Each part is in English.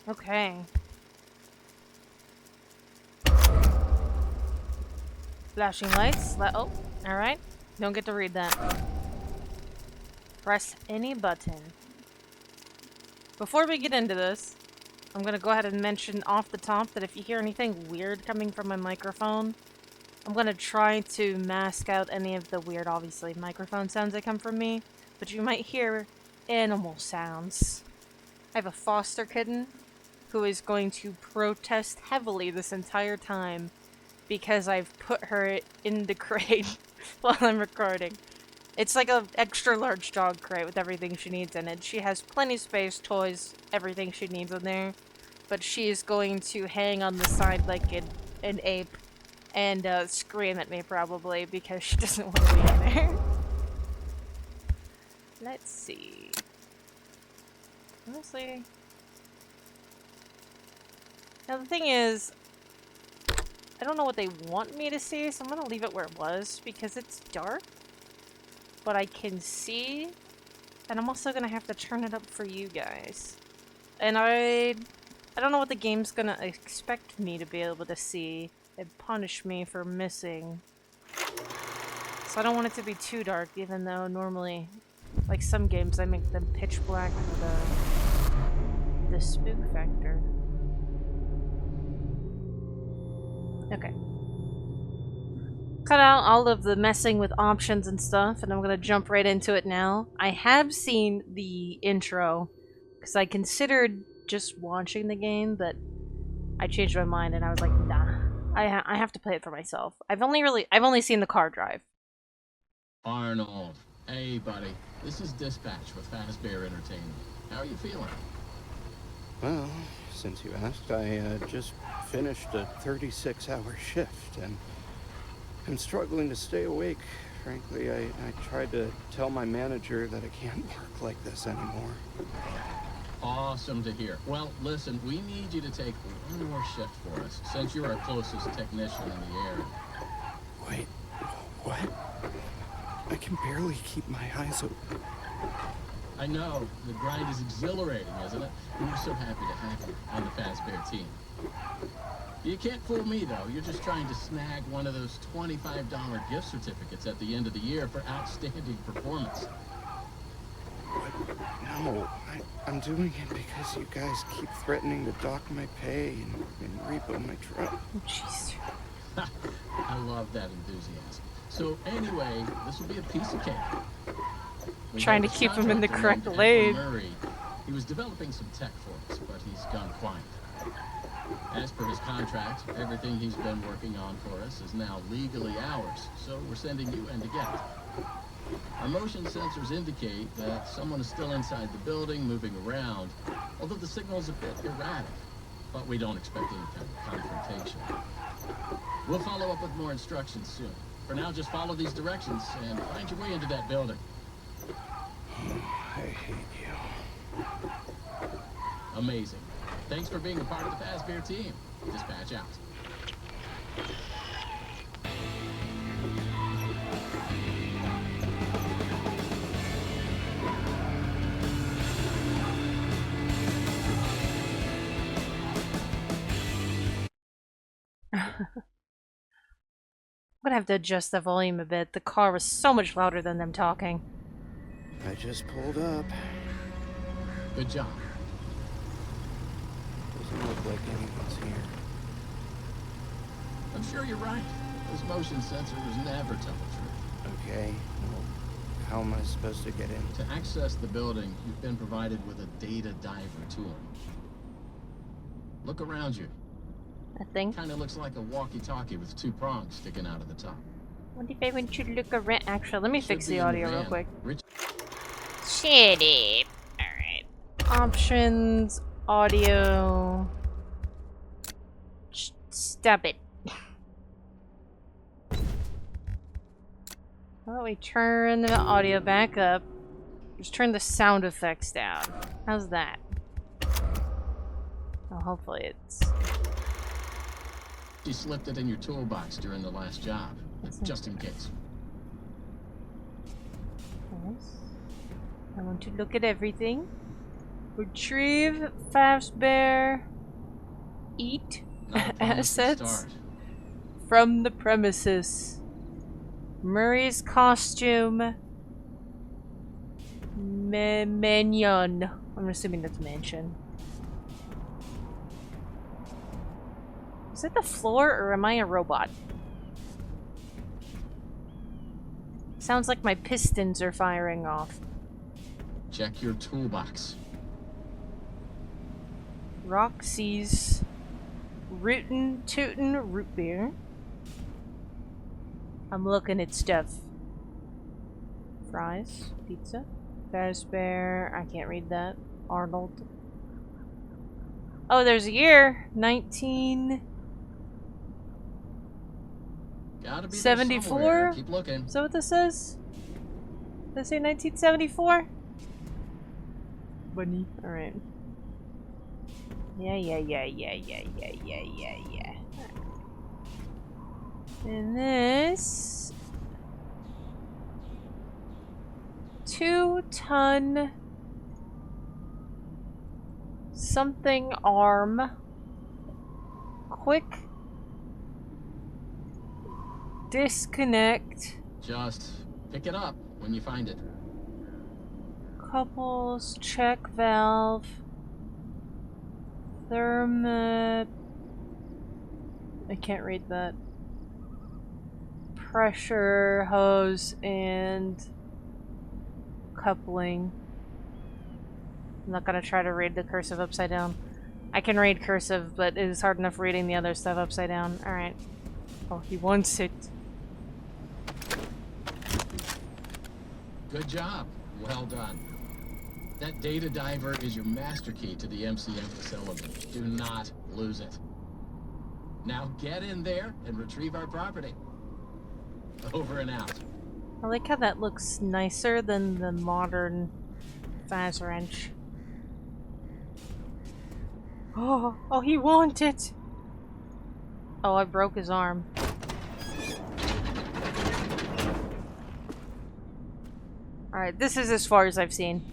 Okay. Flashing lights. Oh, alright. Don't get to read that. Press any button. Before we get into this, I'm gonna go ahead and mention off the top that if you hear anything weird coming from my microphone, I'm gonna try to mask out any of the weird, obviously, microphone sounds that come from me, but you might hear animal sounds. I have a foster kitten who is going to protest heavily this entire time because I've put her in the crate while I'm recording. It's like an extra large dog crate with everything she needs in it. She has plenty of space, toys, everything she needs in there, but she is going to hang on the side like an ape and scream at me probably because she doesn't want to be in there. Let's see. Honestly. Now the thing is, I don't know what they want me to see, so I'm gonna leave it where it was because it's dark. But I can see, and I'm also gonna have to turn it up for you guys. And I don't know what the game's gonna expect me to be able to see and punish me for missing. So I don't want it to be too dark, even though normally, like some games, I make them pitch black for the spook factor. Okay. Cut out all of the messing with options and stuff, and I'm gonna jump right into it now. I have seen the intro, because I considered just watching the game, but I changed my mind and I was like, nah. I have to play it for myself. I've only seen the car drive. Arnold, hey buddy, this is Dispatch with Fazbear Entertainment. How are you feeling? Well, since you asked, I just finished a 36-hour shift, and I'm struggling to stay awake. Frankly, I tried to tell my manager that I can't work like this anymore. Awesome to hear. Well, listen, we need you to take one more shift for us, since you're our closest technician in the area. Wait, what? I can barely keep my eyes open. I know, the grind is exhilarating, isn't it? We're so happy to have you on the Fazbear team. You can't fool me, though. You're just trying to snag one of those $25 gift certificates at the end of the year for outstanding performance. What? No, I'm doing it because you guys keep threatening to dock my pay and repo my truck. Oh, jeez. I love that enthusiasm. So anyway, this will be a piece of cake. Trying to keep him in the correct lane. Murray. He was developing some tech for us, but he's gone quiet. As per his contract, everything he's been working on for us is now legally ours, so we're sending you in to get it. Our motion sensors indicate that someone is still inside the building, moving around, although the signal's a bit erratic. But we don't expect any kind of confrontation. We'll follow up with more instructions soon. For now, just follow these directions and find your way into that building. I hate you. Amazing. Thanks for being a part of the Fazbear team. Dispatch out. I'm gonna have to adjust the volume a bit. The car was so much louder than them talking. I just pulled up. Good job. Doesn't look like anyone's here. I'm sure you're right. Those motion sensors never tell the truth. Okay, well, how am I supposed to get in? To access the building, you've been provided with a data diver tool. Look around you. That thing. Kinda looks like a walkie-talkie with two prongs sticking out of the top. What if I want to look around? Actually, let me fix Should be the in audio real van. quick. Rich Shut up. Alright. Options, audio. Stop it. How about we turn the audio back up? Just turn the sound effects down. How's that? Oh, hopefully it's... You slipped it in your toolbox during the last job, just in case. Yes. I want to look at everything. Retrieve Fazbear. Eat Not a promising assets start. from the premises. Murray's costume. Mansion. I'm assuming that's mansion. Is it the floor or am I a robot? Sounds like my pistons are firing off. Check your toolbox. Roxy's Rootin' Tootin' Root Beer. I'm looking at stuff. Fries, pizza, Fazbear. I can't read that. Arnold. Oh, there's a year. 1974. Gotta be there somewhere. Keep looking. Is that what this says? Does it say 1974? Bunny. Alright. Yeah. And this 2-ton something arm. Quick disconnect. Just pick it up when you find it. Couples check valve. Thermit. I can't read that. Pressure hose and coupling. I'm not gonna try to read the cursive upside down. I can read cursive, but it is hard enough reading the other stuff upside down. Alright. Oh, he wants it. Good job. Well done. That data diver is your master key to the MCM facility. Do not lose it. Now get in there and retrieve our property. Over and out. I like how that looks nicer than the modern Faz wrench. Oh, he wants it! Oh, I broke his arm. Alright, this is as far as I've seen.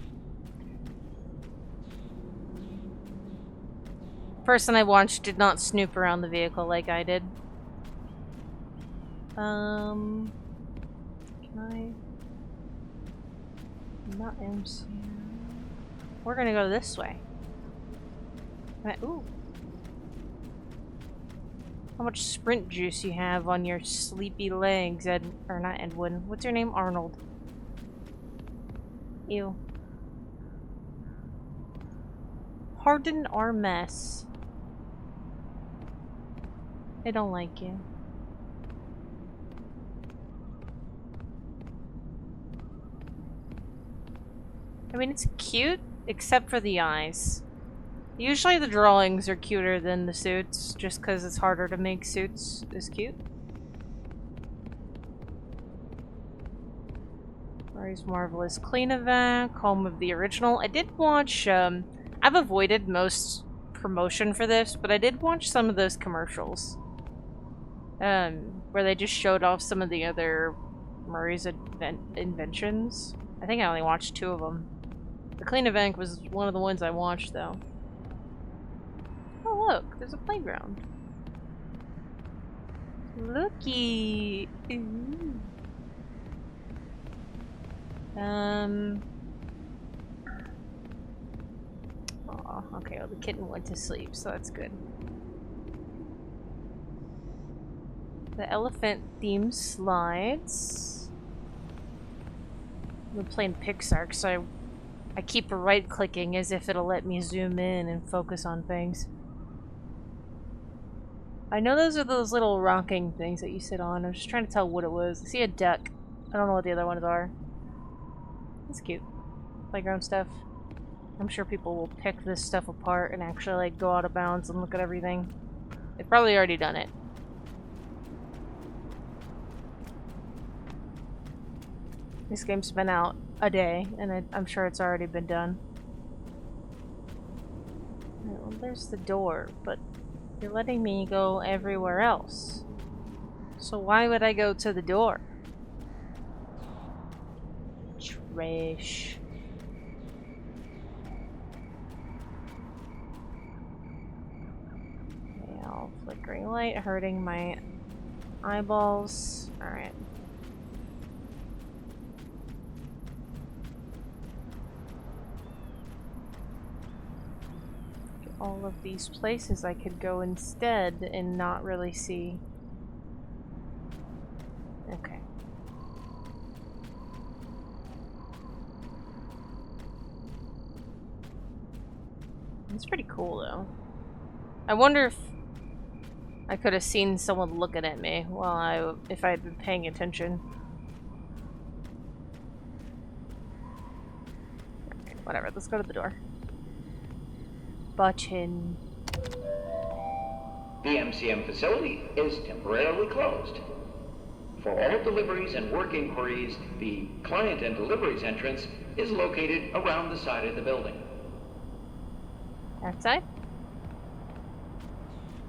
Person I watched did not snoop around the vehicle like I did. Can I? Not MC. We're gonna go this way. Ooh. How much sprint juice you have on your sleepy legs, or not Edwin. What's your name? Arnold. Ew. Harden our mess. I don't like you. I mean, it's cute, except for the eyes. Usually the drawings are cuter than the suits, just because it's harder to make suits as cute. Murray's Marvelous Clean-A-Vac, home of the original. I did watch, I've avoided most promotion for this, but I did watch some of those commercials. Where they just showed off some of the other Murray's inventions. I think I only watched 2 of them. The Clean-A-Vac was one of the ones I watched, though. Oh, look, there's a playground. Looky! Ooh. Oh, okay, well, the kitten went to sleep, so that's good. The elephant themed slides. I've been playing Pixar, so I keep right-clicking as if it'll let me zoom in and focus on things. I know those are those little rocking things that you sit on. I'm just trying to tell what it was. I see a duck. I don't know what the other ones are. It's cute. Playground stuff. I'm sure people will pick this stuff apart and actually like go out of bounds and look at everything. They've probably already done it. This game's been out a day, and I'm sure it's already been done. Well, there's the door, but you're letting me go everywhere else. So why would I go to the door? Trash. Oh, flickering light hurting my eyeballs. Alright. All of these places I could go instead and not really see. Okay. It's pretty cool though. I wonder if I could have seen someone looking at me while if I had been paying attention. Okay, whatever, let's go to the door. Button. The MCM facility is temporarily closed. For all deliveries and work inquiries, the client and deliveries entrance is located around the side of the building. Outside?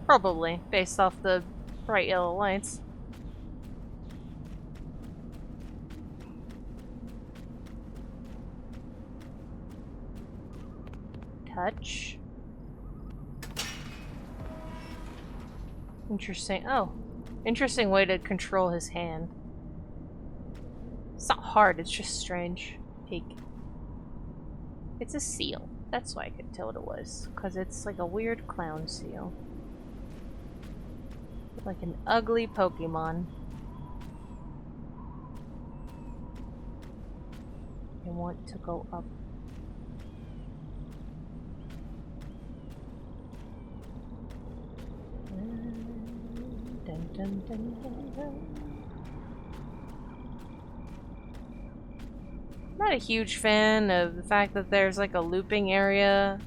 Probably, based off the bright yellow lights. Touch. Interesting. Oh. Interesting way to control his hand. It's not hard, it's just strange. Peek. It's a seal. That's why I could tell what it was. Because it's like a weird clown seal. Like an ugly Pokemon. I want to go up. Dun, dun, dun, dun, dun. I'm not a huge fan of the fact that there's like a looping area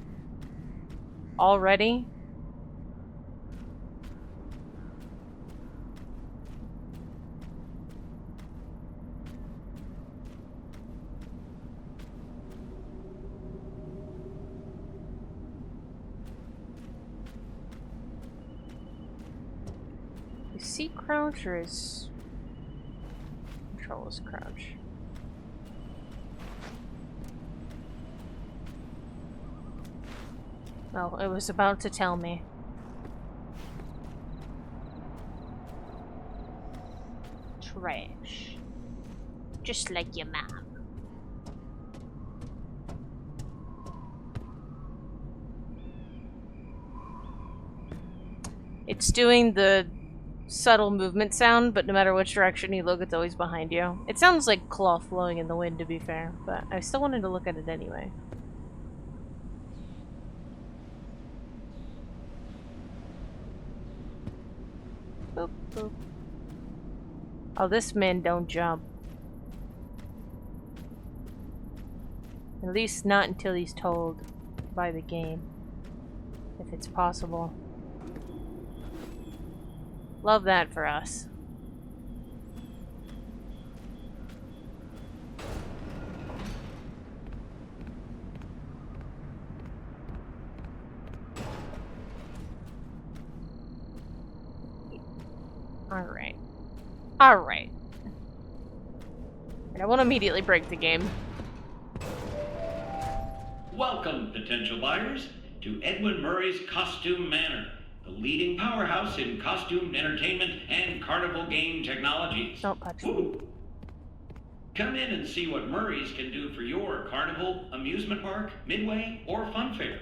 already. Is C crouch or is control is crouch? Oh, it was about to tell me. Trash. Just like your mom. It's doing the subtle movement sound, but no matter which direction you look, it's always behind you. It sounds like cloth blowing in the wind, to be fair, but I still wanted to look at it anyway. Boop, boop. Oh, this man don't jump. At least not until he's told by the game. If it's possible. Love that for us. Alright. Alright. And I won't immediately break the game. Welcome, potential buyers, to Edwin Murray's Costume Manor, the leading powerhouse in costume entertainment and carnival game technologies. Don't touch me. Woo! Come in and see what Murray's can do for your carnival, amusement park, midway, or fun fair.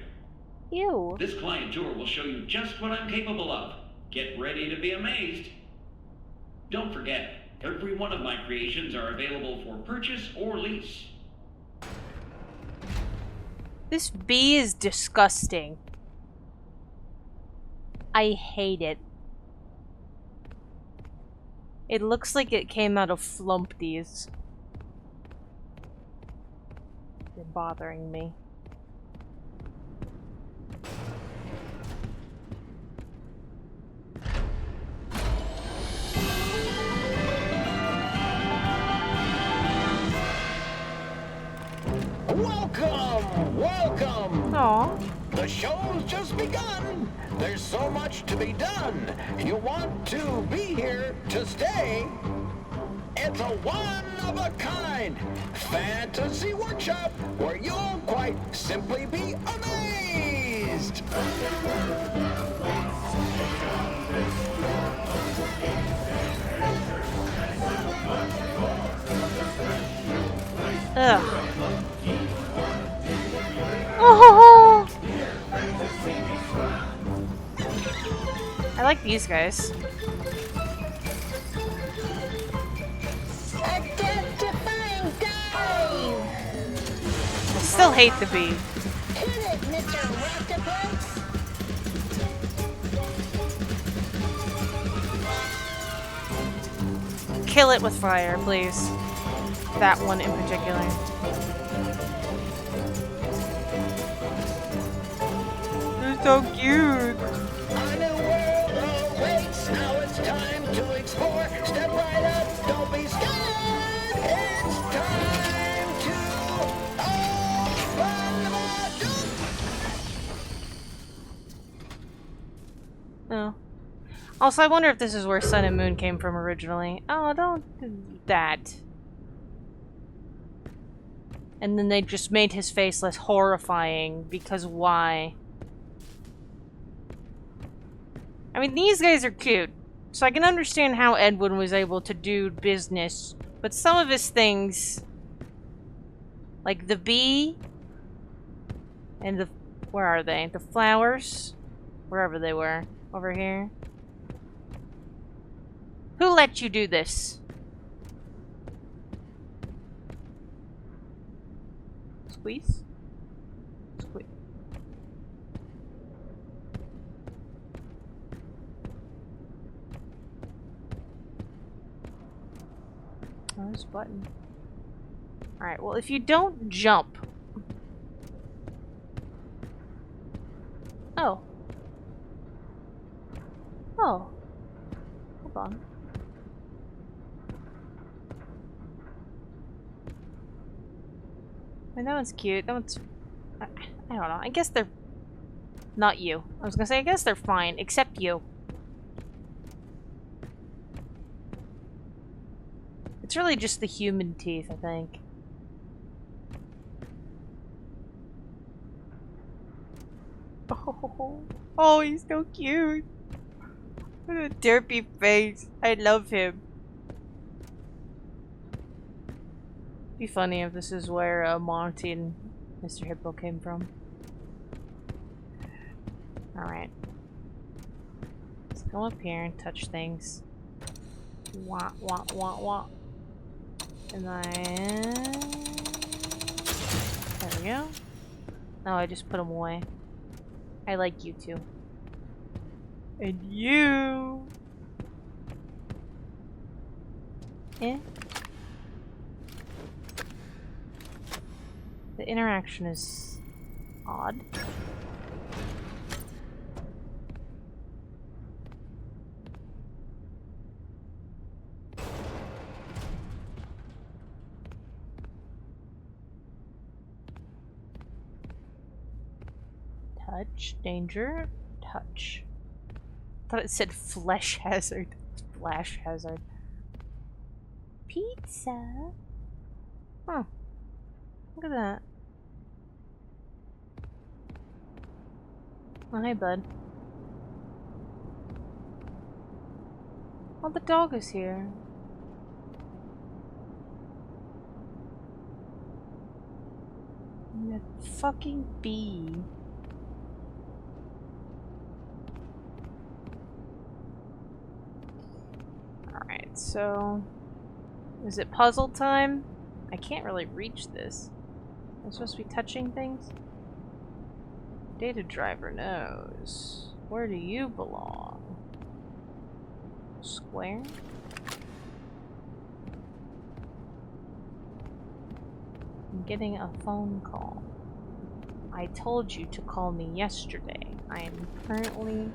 Ew. This client tour will show you just what I'm capable of. Get ready to be amazed. Don't forget, every one of my creations are available for purchase or lease. This bee is disgusting. I hate it. It looks like it came out of Flumpties. They're bothering me. Welcome! Welcome! Aw. The show's just begun. There's so much to be done. You want to be here to stay. It's a one-of-a-kind fantasy workshop where you'll quite simply be amazed. like these guys. Identifying dive! I still hate the bee. Hit it, Mr. Octopus! Kill it with fire, please. That one in particular. They're so cute. A new world awaits. Now it's time to explore. Step right up. Don't be scared. It's time to open the door. Oh. Also, I wonder if this is where Sun and Moon came from originally. Oh, don't do that. And then they just made his face less horrifying, because why? I mean, these guys are cute, so I can understand how Edwin was able to do business, but some of his things, like the bee, and the, where are they? The flowers? Wherever they were. Over here. Who let you do this? Squeeze? Squeeze. Oh, there's a button. Alright, well, if you don't jump... Oh. Oh. Hold on. I mean, that one's cute. That one's... I don't know. I guess they're... Not you. I was gonna say, I guess they're fine, except you. It's really just the human teeth, I think. Oh, he's so cute. What a derpy face. I love him. Be funny if this is where Monty and Mr. Hippo came from. Alright. Let's go up here and touch things. Wah, wah, wah, wah. And then... There we go. No, I just put them away. I like you too. And you! Eh? The interaction is odd. Touch, danger, touch. I thought it said flesh hazard. Flash hazard. Pizza? Huh. Look at that. Oh, hey, bud. Oh, the dog is here. And that fucking bee. Alright, so... Is it puzzle time? I can't really reach this. Am I supposed to be touching things? Data driver knows. Where do you belong? Square? I'm getting a phone call. I told you to call me yesterday. I am currently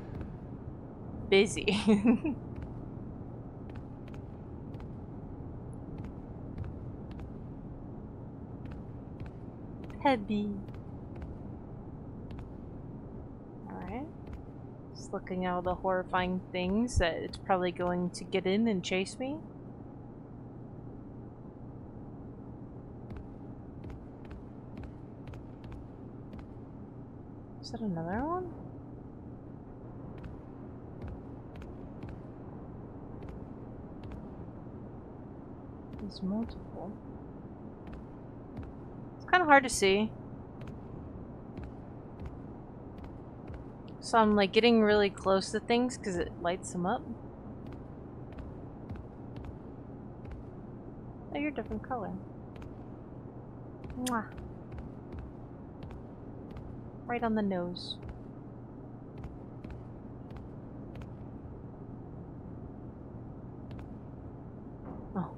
busy. Heavy. Alright. Just looking at all the horrifying things that it's probably going to get in and chase me. Is that another one? There's multiple. Kind of hard to see. So I'm like getting really close to things because it lights them up. Oh, you're a different color. Mwah. Right on the nose. Oh.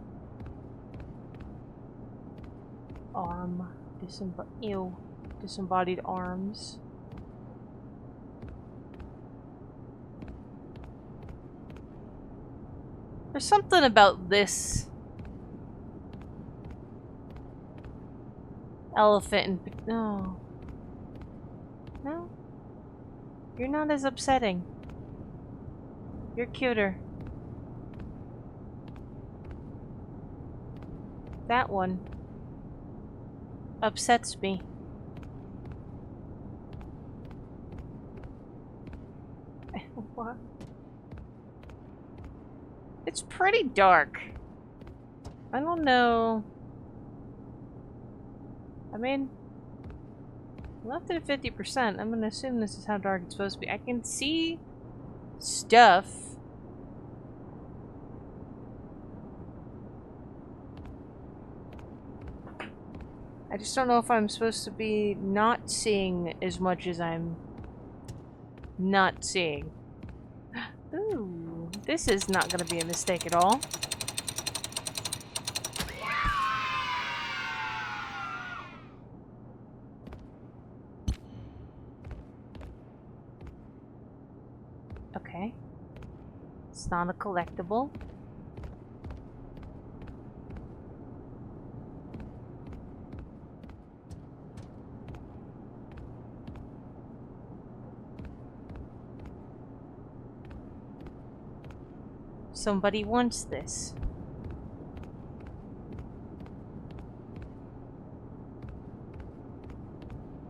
Arm. Ew. Disembodied arms. There's something about this elephant and no. No? You're not as upsetting. You're cuter. That one upsets me. What? It's pretty dark. I don't know. I mean, left it at 50%. I'm gonna assume this is how dark it's supposed to be. I can see stuff. I just don't know if I'm supposed to be not seeing as much as I'm not seeing. Ooh, this is not gonna be a mistake at all. Okay. It's not a collectible. Somebody wants this.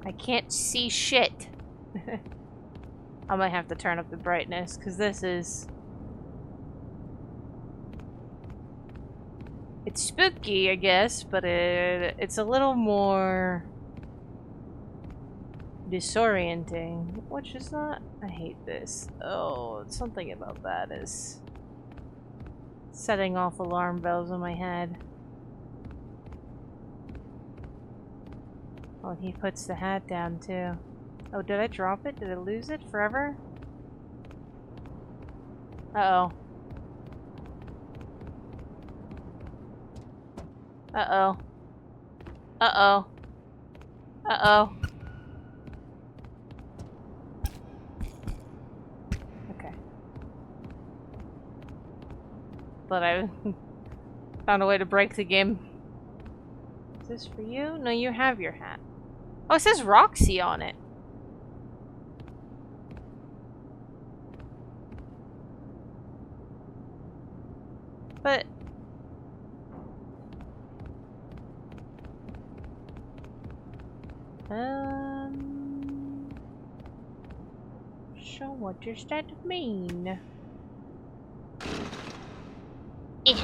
I can't see shit. I might have to turn up the brightness because this is... It's spooky, I guess, but it's a little more disorienting, which is not... I hate this. Oh, something about that is setting off alarm bells in my head. Oh, he puts the hat down too. Oh, did I drop it? Did I lose it forever? Uh-oh. Uh-oh. Uh-oh. Uh-oh. Okay. But I found a way to break the game. Is this for you? No, you have your hat. Oh, it says Roxy on it. But... So what does that mean? Eh.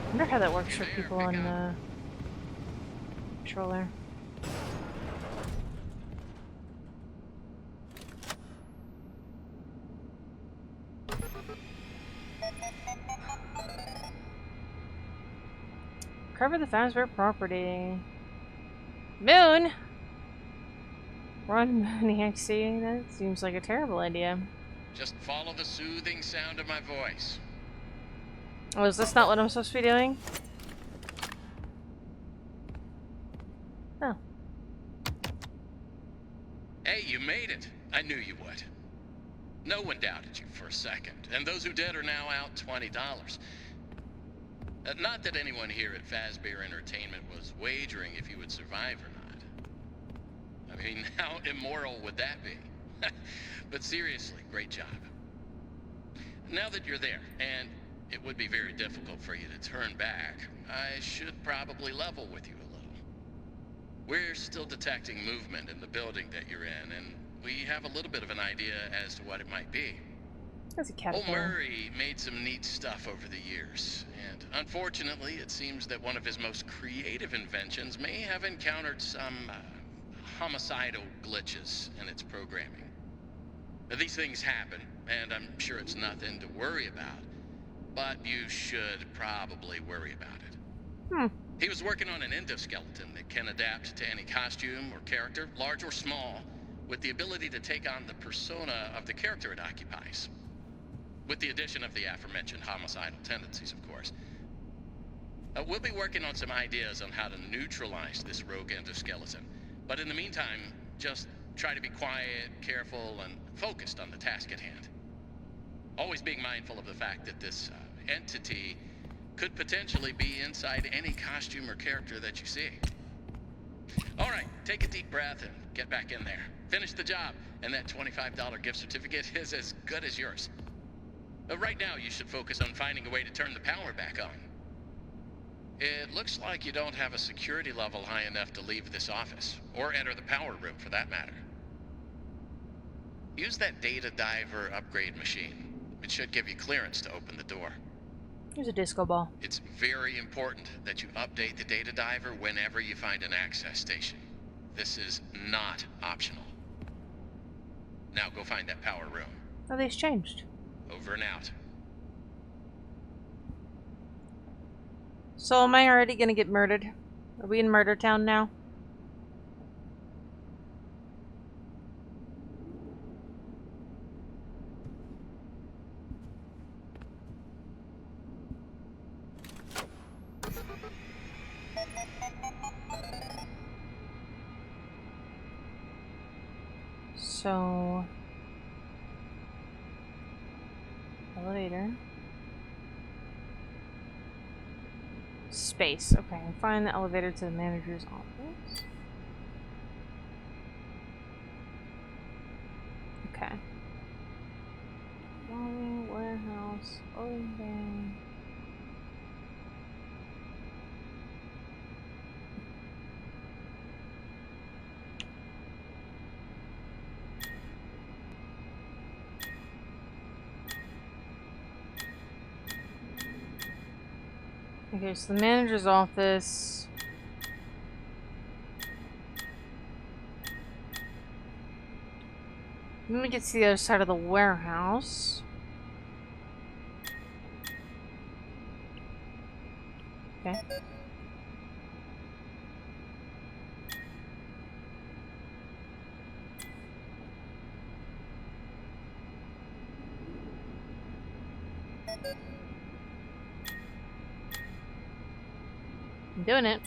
I wonder how that works for people on the controller. Cover the Fazbear property. Moon! Run, Mooniac, see? That seems like a terrible idea. Just follow the soothing sound of my voice. Oh, is this not what I'm supposed to be doing? Oh. Hey, you made it. I knew you would. No one doubted you for a second, and those who did are now out $20. Not that anyone here at Fazbear Entertainment was wagering if you would survive or not. I mean, how immoral would that be? But seriously, great job. Now that you're there, and it would be very difficult for you to turn back, I should probably level with you a little. We're still detecting movement in the building that you're in, and we have a little bit of an idea as to what it might be. There's a Old caterpillar. Murray made some neat stuff over the years, and unfortunately, it seems that one of his most creative inventions may have encountered some homicidal glitches in its programming. Now, these things happen, and I'm sure it's nothing to worry about, but you should probably worry about it. Hmm. He was working on an endoskeleton that can adapt to any costume or character, large or small, with the ability to take on the persona of the character it occupies. With the addition of the aforementioned homicidal tendencies, of course. We'll be working on some ideas on how to neutralize this rogue endoskeleton. But in the meantime, just try to be quiet, careful, and focused on the task at hand. Always being mindful of the fact that this entity could potentially be inside any costume or character that you see. All right, take a deep breath and get back in there. Finish the job, and that $25 gift certificate is as good as yours. Right now, you should focus on finding a way to turn the power back on. It looks like you don't have a security level high enough to leave this office, or enter the power room for that matter. Use that data diver upgrade machine. It should give you clearance to open the door. Here's a disco ball. It's very important that you update the data diver whenever you find an access station. This is not optional. Now go find that power room. Oh, they's changed. Over and out. So am I already gonna get murdered? Are we in Murder Town now? So... elevator. Space. Okay, find the elevator to the manager's office. Okay. Lobby, warehouse, loading. Okay, so the manager's office. Let me get to the other side of the warehouse. Okay. I'm doing it.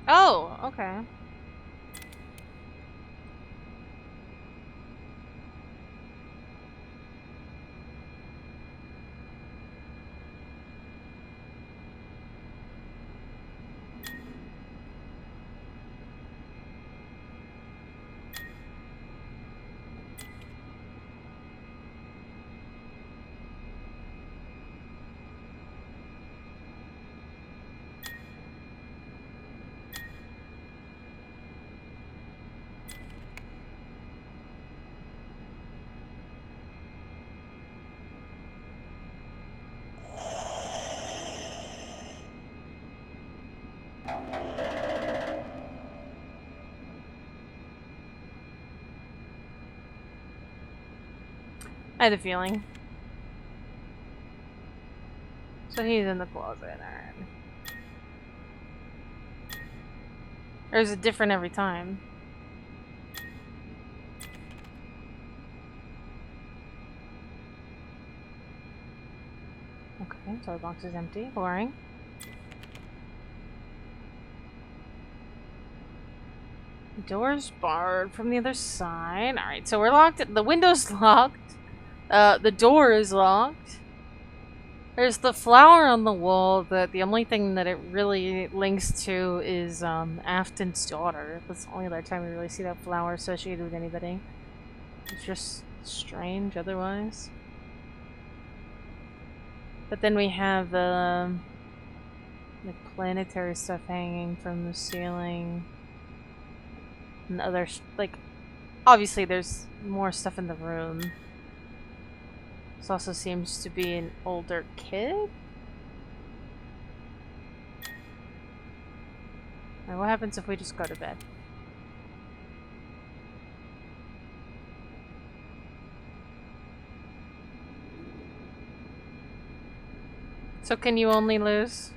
Oh, okay. I had a feeling. So he's in the closet, alright. Or is it different every time? Okay, so our box is empty. Boring. The door's barred from the other side. Alright, so we're locked. The window's locked. The door is locked. There's the flower on the wall that the only thing that it really links to is Afton's daughter. That's the only other time we really see that flower associated with anybody. It's just strange otherwise. But then we have like planetary stuff hanging from the ceiling. And other like obviously there's more stuff in the room. This also seems to be an older kid. Alright, what happens if we just go to bed? So can you only lose?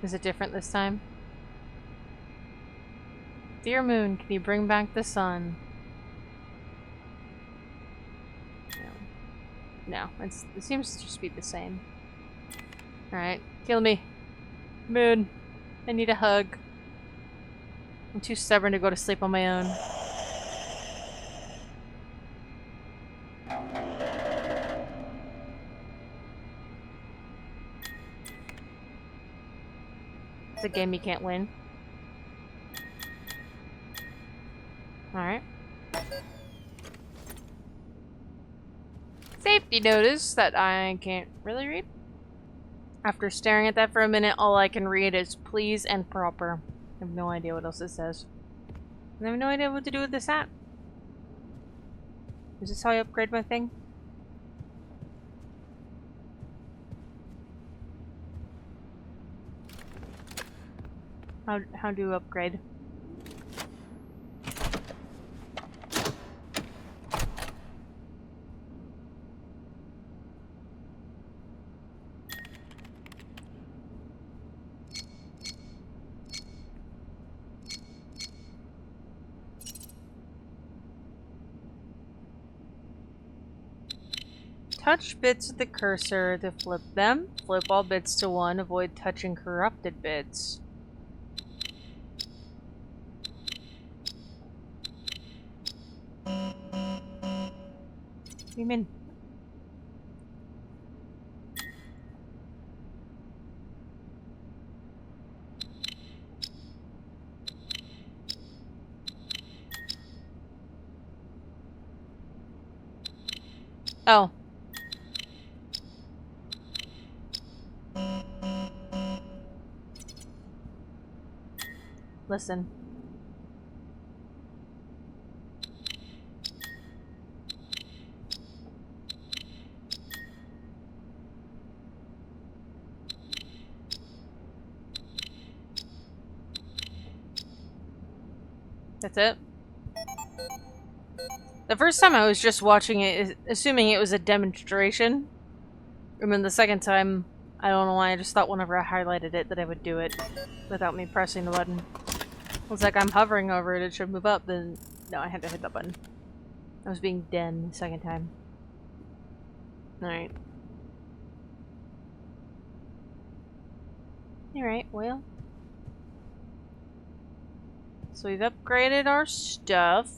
Is it different this time? Dear Moon, can you bring back the sun? No, it seems to just be the same. Alright, kill me. Moon, I need a hug. I'm too stubborn to go to sleep on my own. It's a game you can't win. Alright. Safety notice that I can't really read. After staring at that for a minute, all I can read is please and proper. I have no idea what else it says. I have no idea what to do with this hat. Is this how I upgrade my thing? How do you upgrade? Touch bits with the cursor to flip them. Flip all bits to 1. Avoid touching corrupted bits. What do you mean? Oh. Listen. That's it? The first time I was just watching it, assuming it was a demonstration. And then the second time, I don't know why, I just thought whenever I highlighted it that I would do it without me pressing the button. It's like I'm hovering over it, it should move up, then no, I had to hit that button. I was being den the second time. Alright. Alright, well. So we've upgraded our stuff.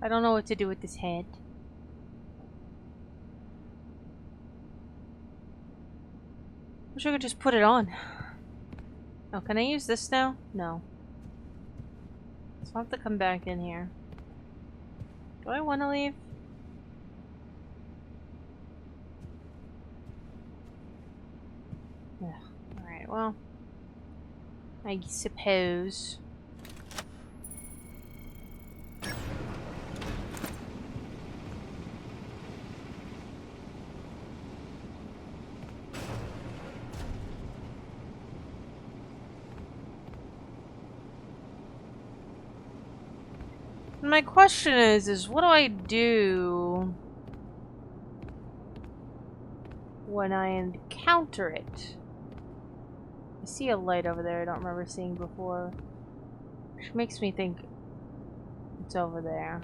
I don't know what to do with this head. Wish I could just put it on. Oh, can I use this now? No. So I'll have to come back in here. Do I want to leave? Yeah. Alright, well. I suppose. My question is what do I do when I encounter it? I see a light over there I don't remember seeing before, which makes me think it's over there.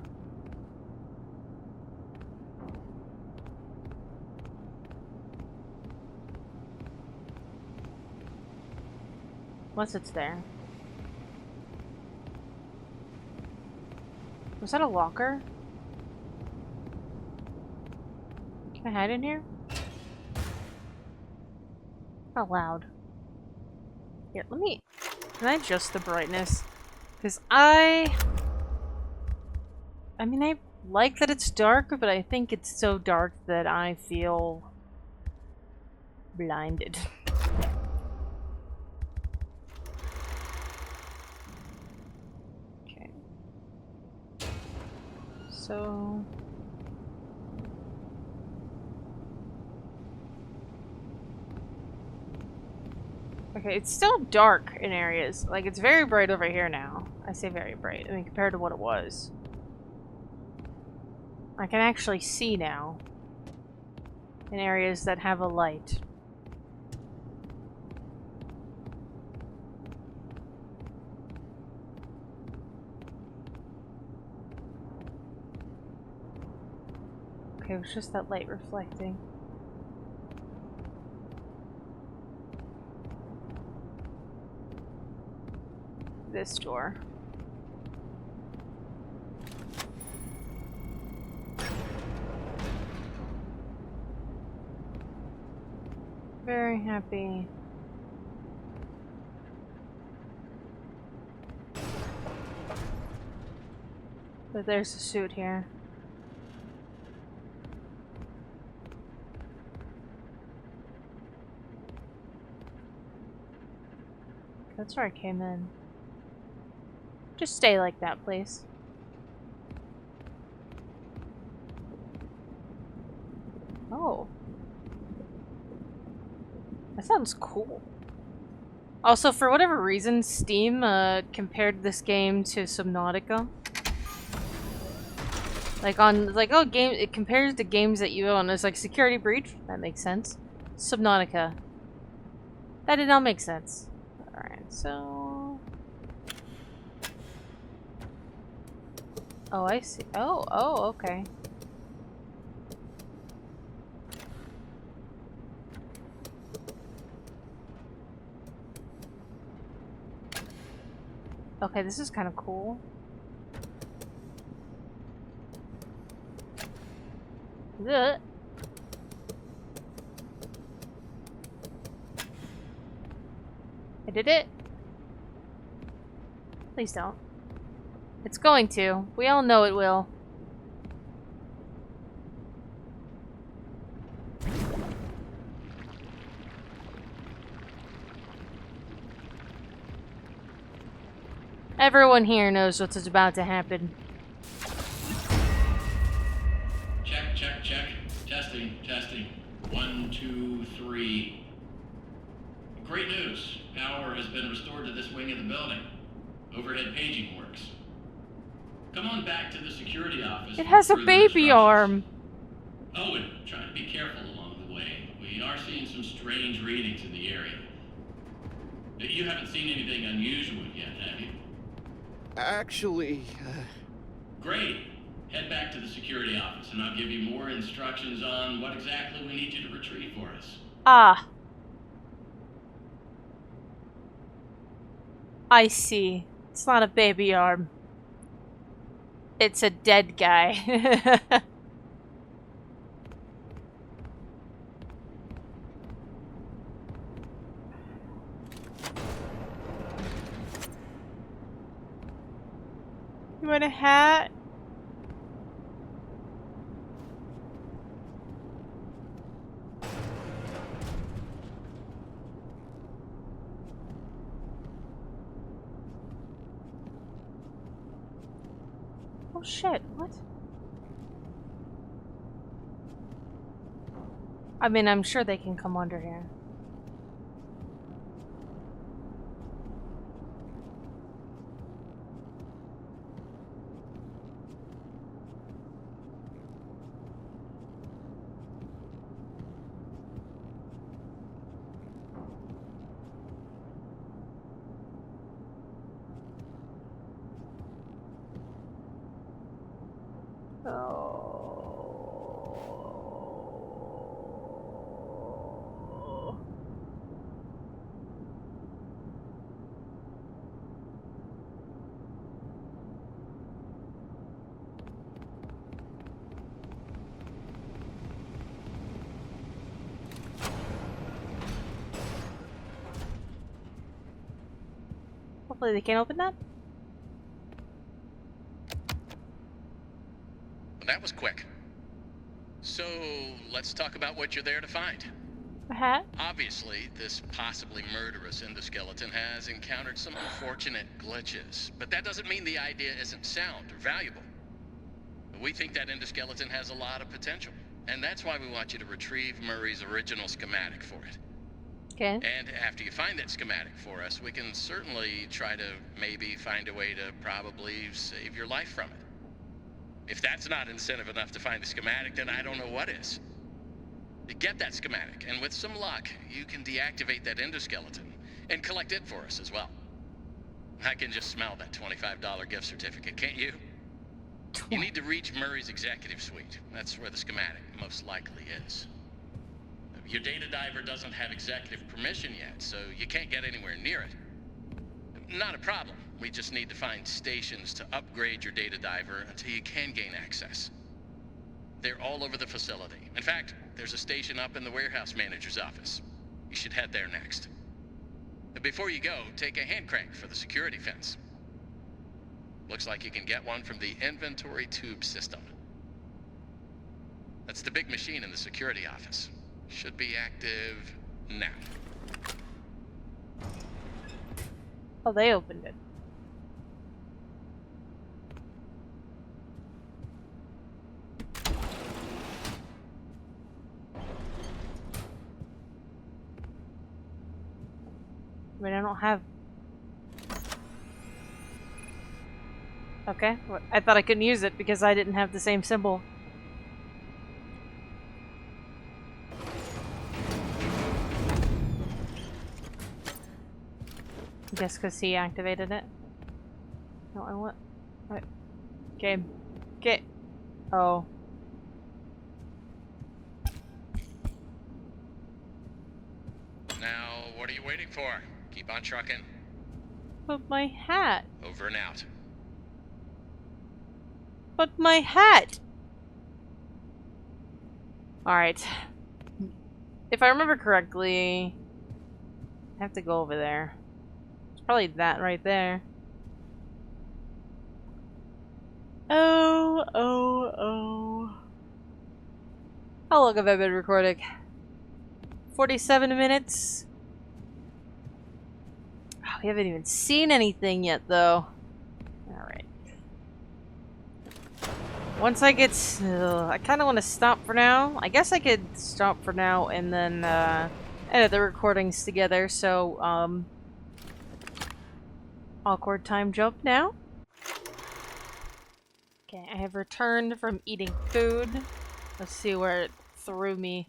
Unless it's there. Was that a locker? Can I hide in here? Not loud. Here, let me... Can I adjust the brightness? Because I mean, I like that it's dark, but I think it's so dark that I feel blinded. Okay. So... Okay, it's still dark in areas. Like, it's very bright over here now. I say very bright. I mean, compared to what it was. I can actually see now. In areas that have a light. Okay, it was just that light reflecting. This door. Very happy. But there's a suit here. That's where I came in. Just stay like that, please. Oh. That sounds cool. Also, for whatever reason, Steam compared this game to Subnautica. Like oh, game, it compares the games that you own. It's like Security Breach. That makes sense. Subnautica. That did not make sense. Alright, so... Oh, I see. Oh, okay. Okay, this is kind of cool. Ugh. I did it? Please don't. It's going to. We all know it will. Everyone here knows what's about to happen. Check, check, check. Testing, testing. 1, 2, 3. Great news. Power has been restored to this wing of the building. Overhead paging works. Come on back to the security office. It has a for baby instructions. arm. Oh, and try to be careful along the way. We are seeing some strange readings in the area. You haven't seen anything unusual yet, have you? Actually, Great. Head back to the security office and I'll give you more instructions on what exactly we need you to retrieve for us. Ah. I see. It's not a baby arm. It's a dead guy. You want a hat? Oh shit, what? I mean, I'm sure they can come under here. Oh. Hopefully they can't open that. Well, that was quick. So, let's talk about what you're there to find. A hat? Obviously, this possibly murderous endoskeleton has encountered some unfortunate glitches, but that doesn't mean the idea isn't sound or valuable. We think that endoskeleton has a lot of potential, and that's why we want you to retrieve Murray's original schematic for it. Okay. And after you find that schematic for us, we can certainly try to maybe find a way to probably save your life from it. If that's not incentive enough to find the schematic, then I don't know what is. Get that schematic, and with some luck, you can deactivate that endoskeleton and collect it for us as well. I can just smell that $25 gift certificate, can't you? You need to reach Murray's executive suite. That's where the schematic most likely is. Your data diver doesn't have executive permission yet, so you can't get anywhere near it. Not a problem. We just need to find stations to upgrade your data diver until you can gain access. They're all over the facility. In fact, there's a station up in the warehouse manager's office. You should head there next. Before you go, take a hand crank for the security fence. Looks like you can get one from the inventory tube system. That's the big machine in the security office. Should be active now. Oh, they opened it. I mean, I don't have... Okay, I thought I couldn't use it because I didn't have the same symbol. I guess because he activated it. No, I want... What? Game. Get... Oh. Now, what are you waiting for? Keep on trucking. But my hat. Over and out. But my hat! Alright. If I remember correctly, I have to go over there. It's probably that right there. Oh. How long have I been recording? 47 minutes? Oh, we haven't even seen anything yet, though. Alright. Once I get... I kind of want to stop for now. I guess I could stop for now and then edit the recordings together, so, awkward time jump now. Okay, I have returned from eating food. Let's see where it threw me.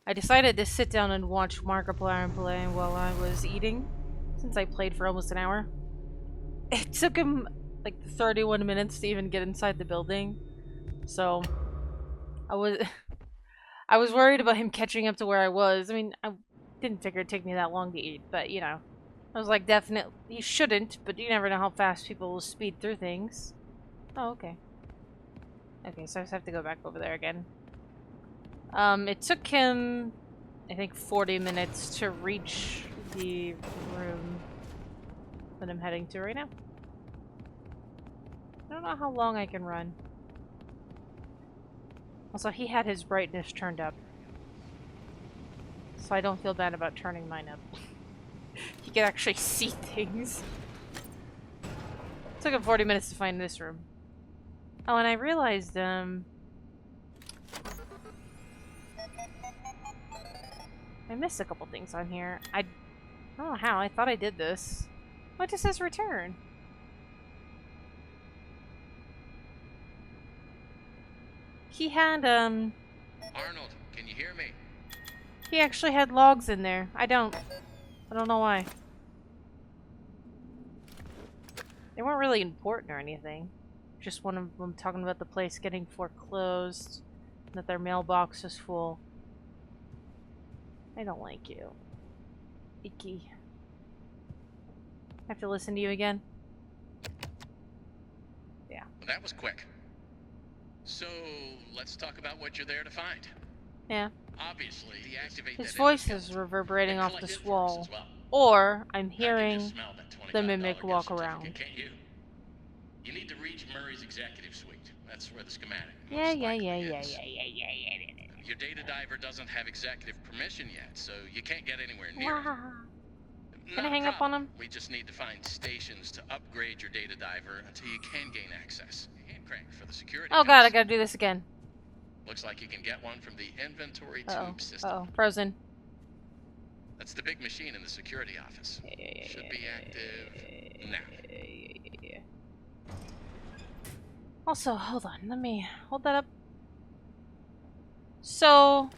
I decided to sit down and watch Markiplier play while I was eating, since I played for almost an hour. It took him like 31 minutes to even get inside the building, so I was worried about him catching up to where I was. I mean, I didn't figure it'd take me that long to eat, but you know, I was like, definitely you shouldn't, but you never know how fast people will speed through things. Oh, okay. Okay, so I just have to go back over there again. It took him, I think, 40 minutes to reach the room that I'm heading to right now. I don't know how long I can run. Also, he had his brightness turned up, so I don't feel bad about turning mine up. He can actually see things. It took him 40 minutes to find this room. Oh, and I realized, I missed a couple things on here. I don't know how. I thought I did this. What just says return? He had, Arnold, can you hear me? he actually had logs in there. I don't know why. They weren't really important or anything. Just one of them talking about the place getting foreclosed, and that their mailbox is full. I don't like you. Icky. I have to listen to you again? Yeah. Well, that was quick. So, let's talk about what you're there to find. Yeah. Obviously, deactivate His that voice is endoskeleton reverberating and off collect this it for us wall. as well. Or I'm I can hearing just smell that like the $1 Mimic gift walk certificate, around. can't you? You need to reach Murray's executive suite. That's where the schematic Yeah, most yeah, likely yeah, yeah, is. yeah, yeah, yeah, yeah. Your data diver doesn't have executive permission yet, so you can't get anywhere near it. Wow. Can I Not a hang up problem. on him? We just need to find stations to upgrade your data diver until you can gain access. Hand crank for the security Oh god, I test. gotta do this again. Looks like you can get one from the inventory Uh-oh. tube system. Uh-oh. Frozen. That's the big machine in the security office. Should be active now. Also, hold on. Let me hold that up. So...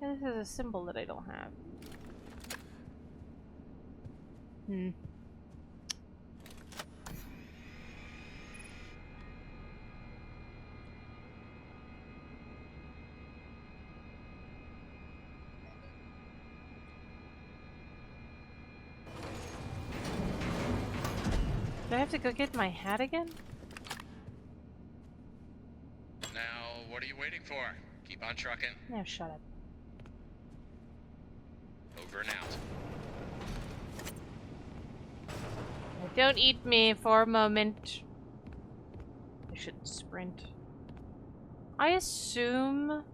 this is a symbol that I don't have. Do I have to go get my hat again? Now, what are you waiting for? Keep on trucking. No, shut up. Over and out. Don't eat me for a moment. I shouldn't sprint. I assume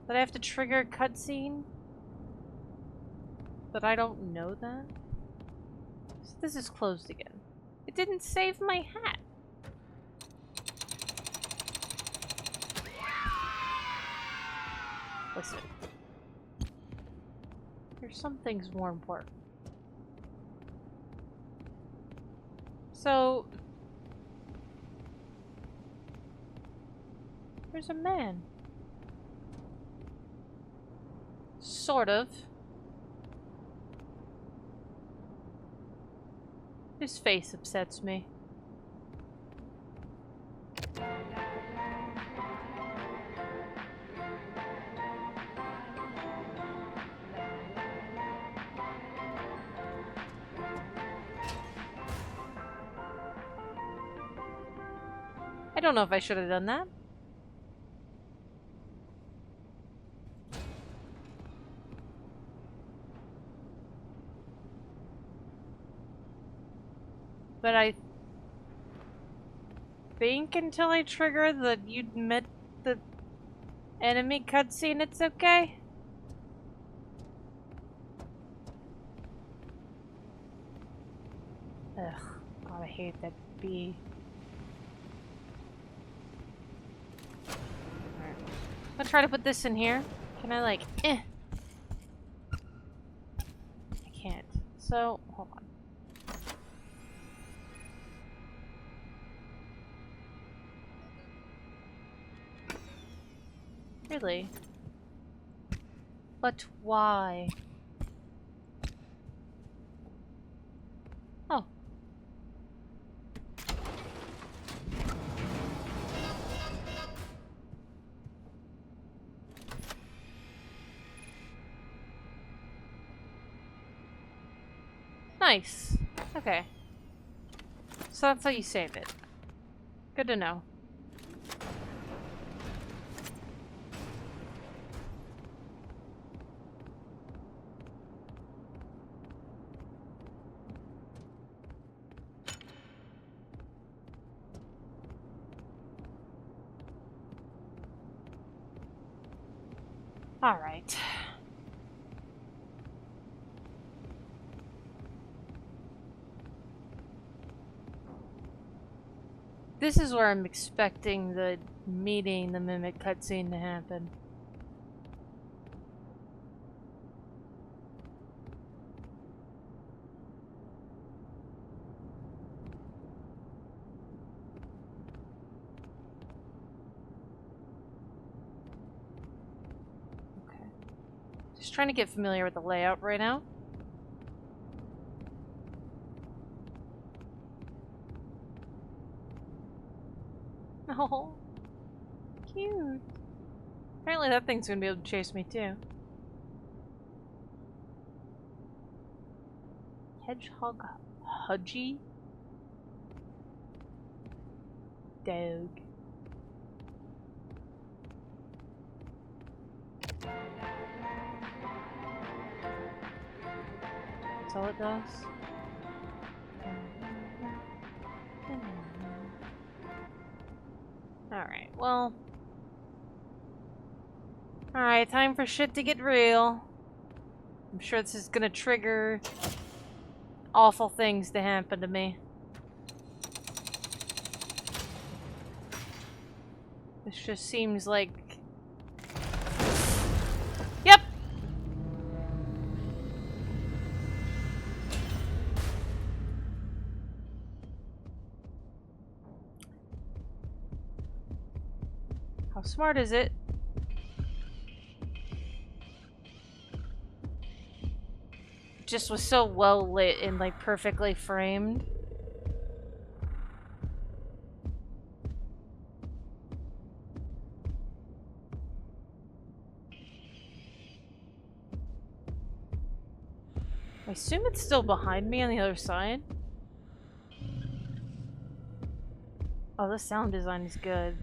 that I have to trigger a cutscene, but I don't know that. So this is closed again. It didn't save my hat. Listen. There's some things more important. So... there's a man. Sort of. His face upsets me. I don't know if I should have done that. But I think until I trigger the you met the enemy cutscene, it's okay. Ugh, God, I hate that bee. Alright. I'm gonna try to put this in here. Can I, like, I can't. So, hold on. Really? But why? Oh. Nice. Okay. So that's how you save it. Good to know. All right. This is where I'm expecting the meeting, the Mimic cutscene to happen. Okay. Just trying to get familiar with the layout right now. Oh, cute. Apparently that thing's gonna be able to chase me too. Hedgehog Hudgy? Dog. That's all it does? Alright, well... Alright, time for shit to get real. I'm sure this is gonna trigger awful things to happen to me. This just seems like... Yep! How smart is it? Just was so well lit and like perfectly framed. I assume it's still behind me on the other side. Oh, the sound design is good.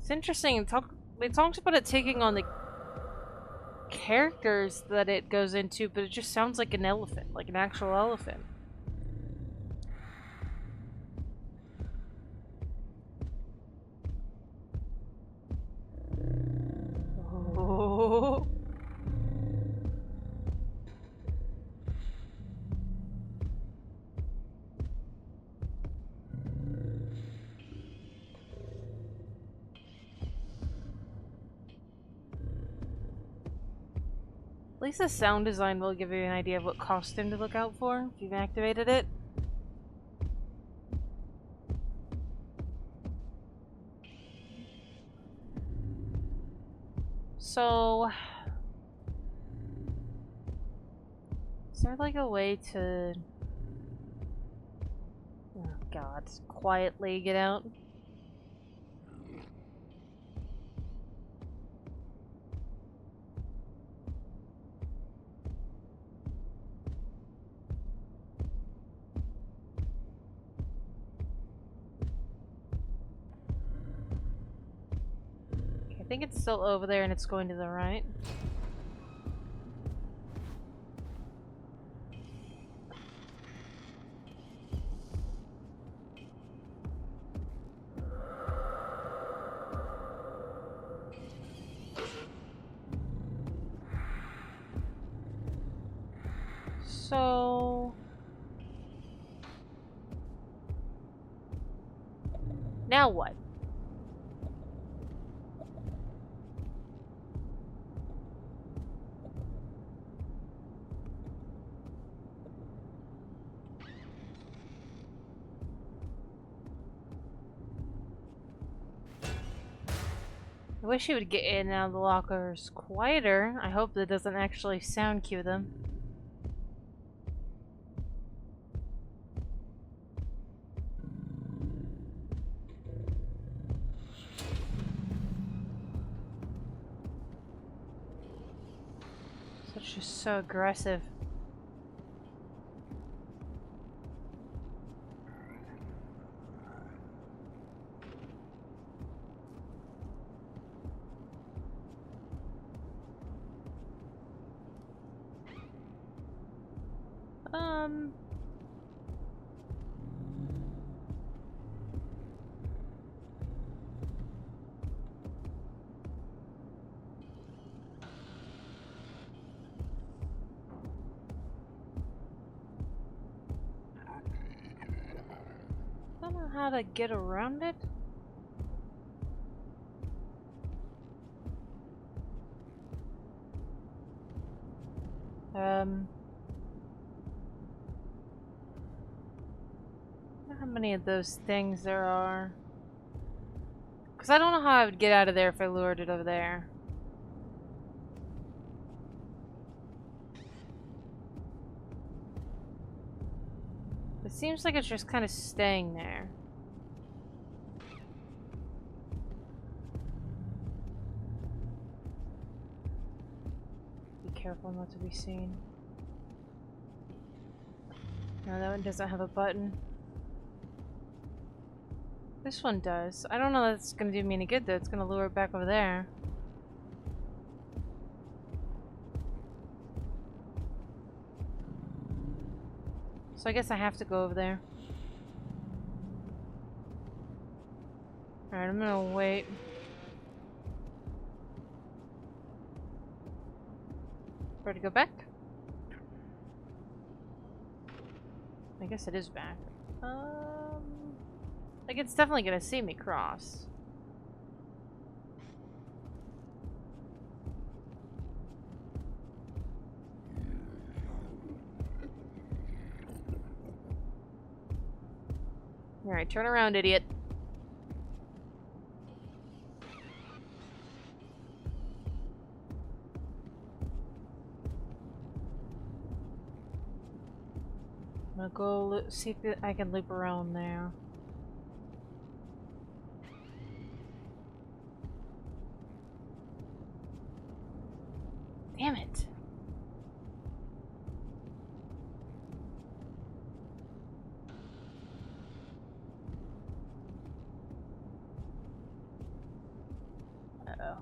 It's interesting. It talks about it taking on the characters that it goes into, but it just sounds like an elephant, like an actual elephant. Oh. At least the sound design will give you an idea of what costume to look out for if you've activated it. So... is there like a way to... oh god, quietly get out? I think it's still over there and it's going to the right. So... now what? I wish he would get in and out of the lockers quieter. I hope that doesn't actually sound cue them. It's just so aggressive. I don't know how to get around it. I don't know how many of those things there are. Because I don't know how I would get out of there if I lured it over there. It seems like it's just kind of staying there. Be careful not to be seen. No, that one doesn't have a button. This one does. I don't know if that's gonna do me any good though. It's gonna lure it back over there. So I guess I have to go over there. Alright, I'm gonna wait. For it to go back? I guess it is back. Like, it's definitely gonna see me cross. Alright, turn around, idiot. I'm gonna go see if I can loop around there. Damn it. Uh-oh.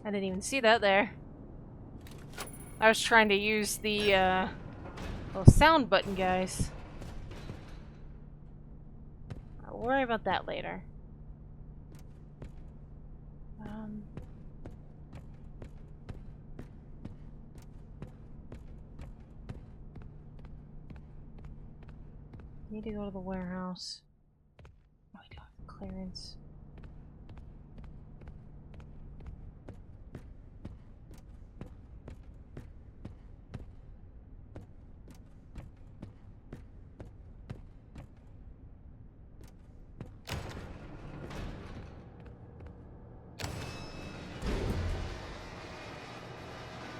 I didn't even see that there. I was trying to use the little sound button, guys. I'll worry about that later. Need to go to the warehouse. Oh, we don't have clearance.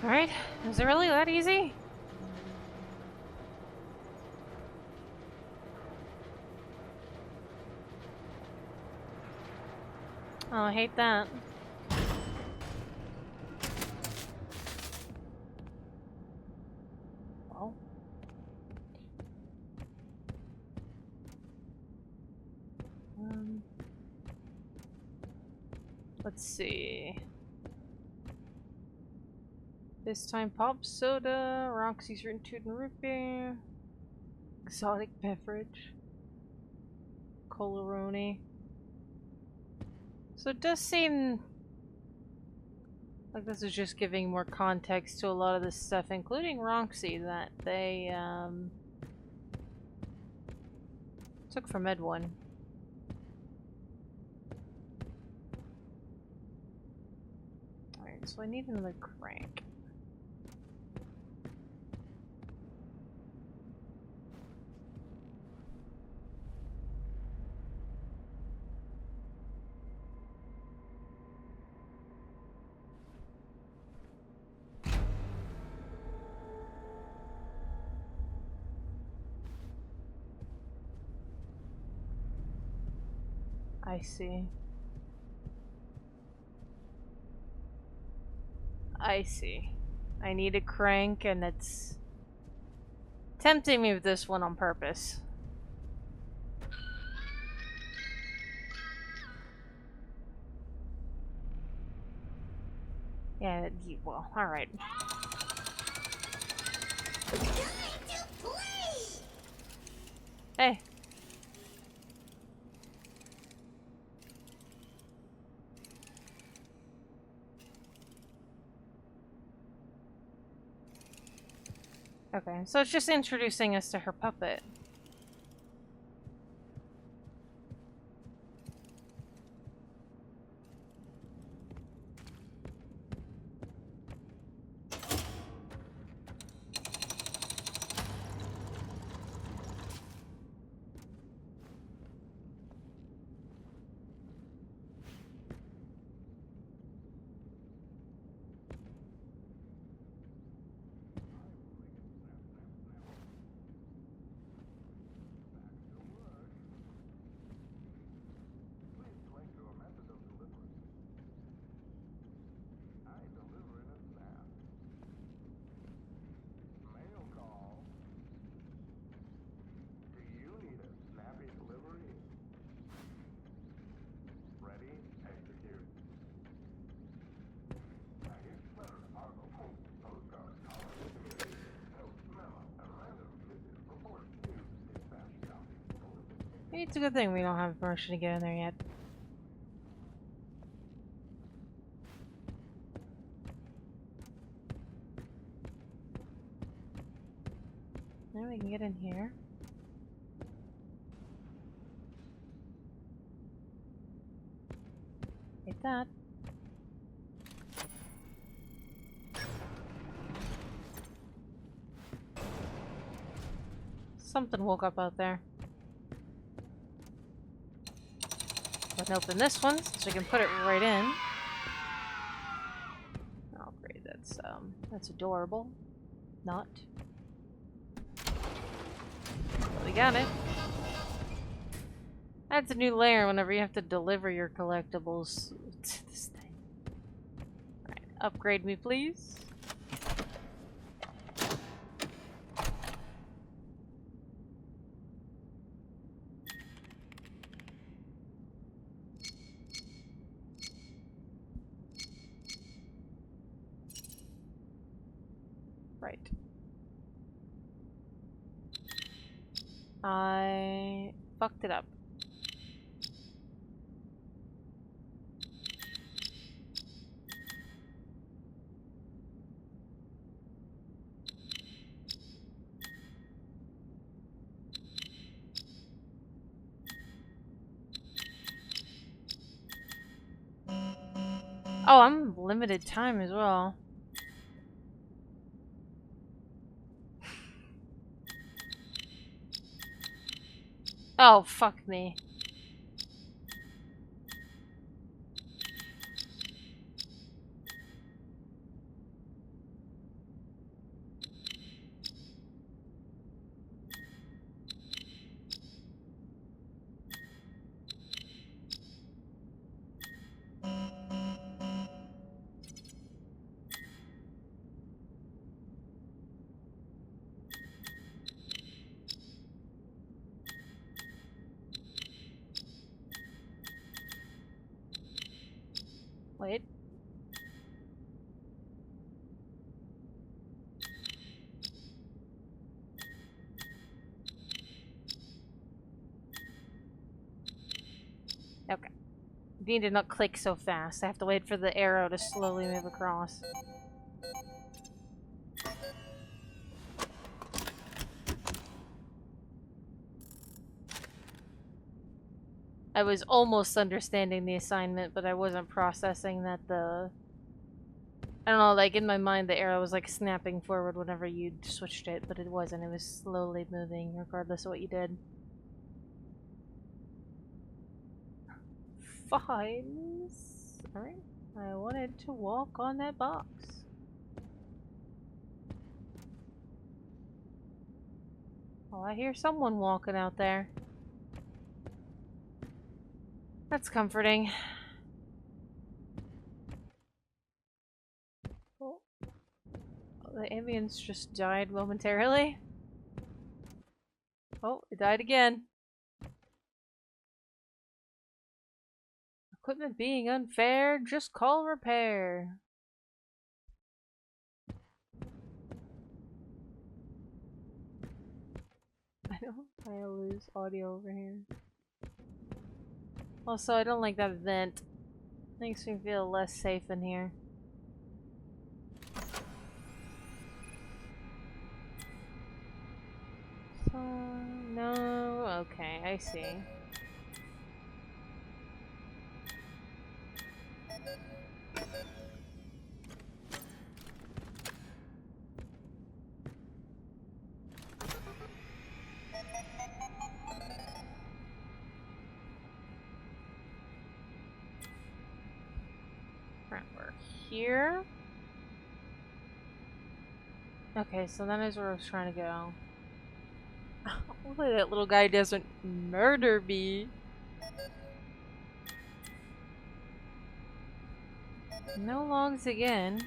Alright, is it really that easy? Oh, I hate that. Well. Let's see. This time pop soda, Roxy's root and root beer, exotic beverage, Colaroni. So it does seem like this is just giving more context to a lot of this stuff, including Roxy, that they took from Ed1. Alright, so I need another crank. I see. I see. I need a crank, and it's tempting me with this one on purpose. Yeah, well, alright. Hey. Okay, so it's just introducing us to her puppet. It's a good thing we don't have permission to get in there yet. Now we can get in here. Hit that. Something woke up out there. Let's open this one so we can put it right in. Oh great, that's adorable. Not. But we got it. Adds a new layer whenever you have to deliver your collectibles to this thing. Alright, upgrade me please. Right. I fucked it up. Oh, I'm limited time as well. Oh, fuck me. Wait. Okay. Need to not click so fast. I have to wait for the arrow to slowly move across. I was almost understanding the assignment, but I wasn't processing that I don't know, like in my mind the arrow was like snapping forward whenever you switched it, but it wasn't. It was slowly moving regardless of what you did. Fines. Alright. I wanted to walk on that box. Oh, I hear someone walking out there. That's comforting. Oh. The ambience just died momentarily. Oh, it died again. Equipment being unfair, just call repair. I know, I lose audio over here. Also, I don't like that vent. Makes me feel less safe in here. So, no, okay, I see. Right, we're here. Okay, so that is where I was trying to go. Hopefully that little guy doesn't murder me. No logs again.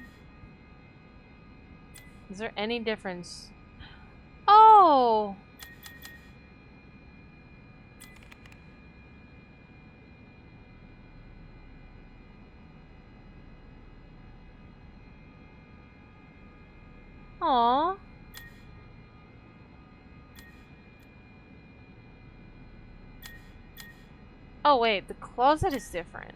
Is there any difference? Oh! Aww. Oh wait, the closet is different.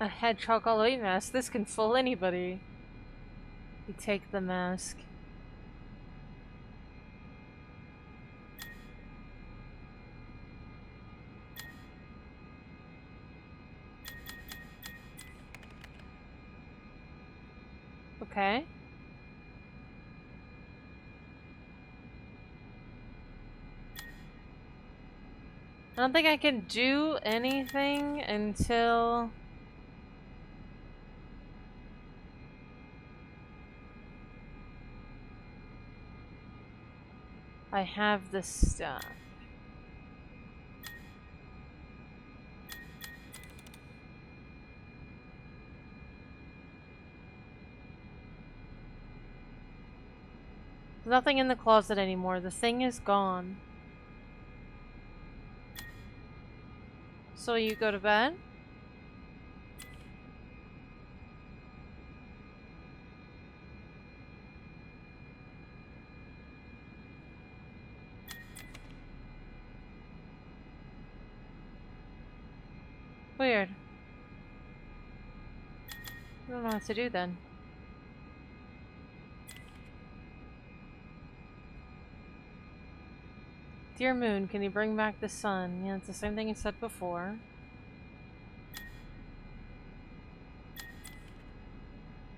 A hedgehog Halloween mask. This can fool anybody. You take the mask. Okay. I don't think I can do anything until I have the stuff. There's nothing in the closet anymore. The thing is gone. So you go to bed? Weird. I don't know what to do then. Dear Moon, can you bring back the sun? Yeah, it's the same thing you said before.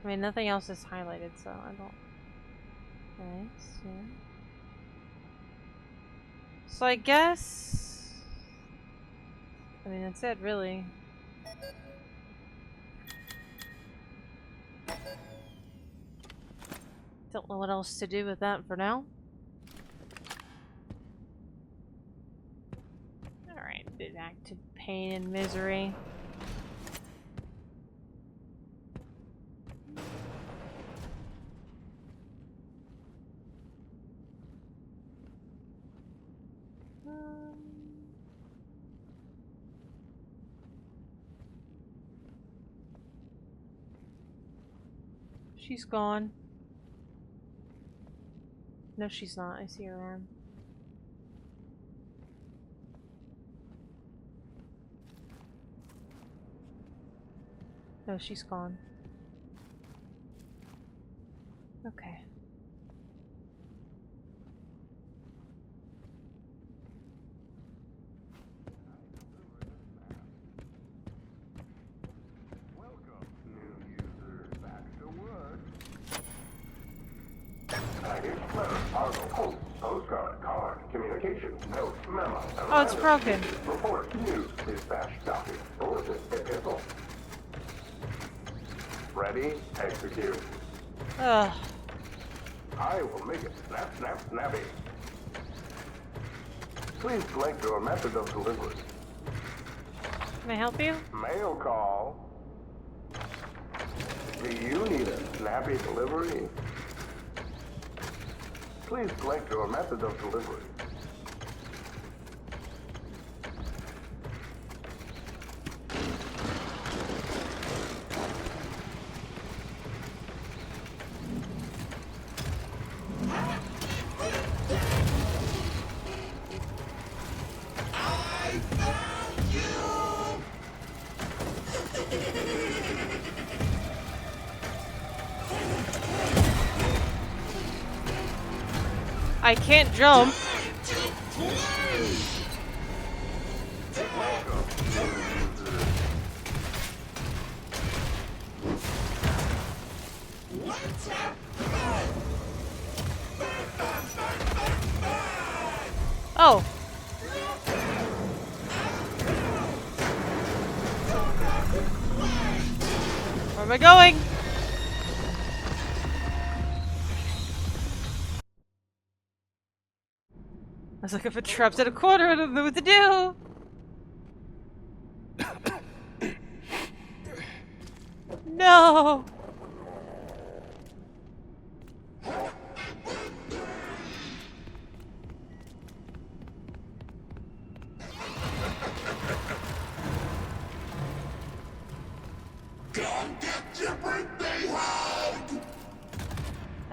I mean, nothing else is highlighted, so I don't... Okay, so... So I guess... I mean, that's it, really. Don't know what else to do with that for now. Alright, back to pain and misery. She's gone. No, she's not. I see her arm. No, she's gone. Okay. Postcard, card, communication, note, memo. Oh, it's broken. Report, news, dispatch, copy, bulletin, epistle. Ready, execute. Ugh. I will make it snap, snap, snappy. Please select your method of delivery. Can I help you? Mail call. Do you need a snappy delivery? Please select your method of delivery. I can't jump. Oh. Where am I going? I was like, if it traps at a corner, I don't know what to do. No.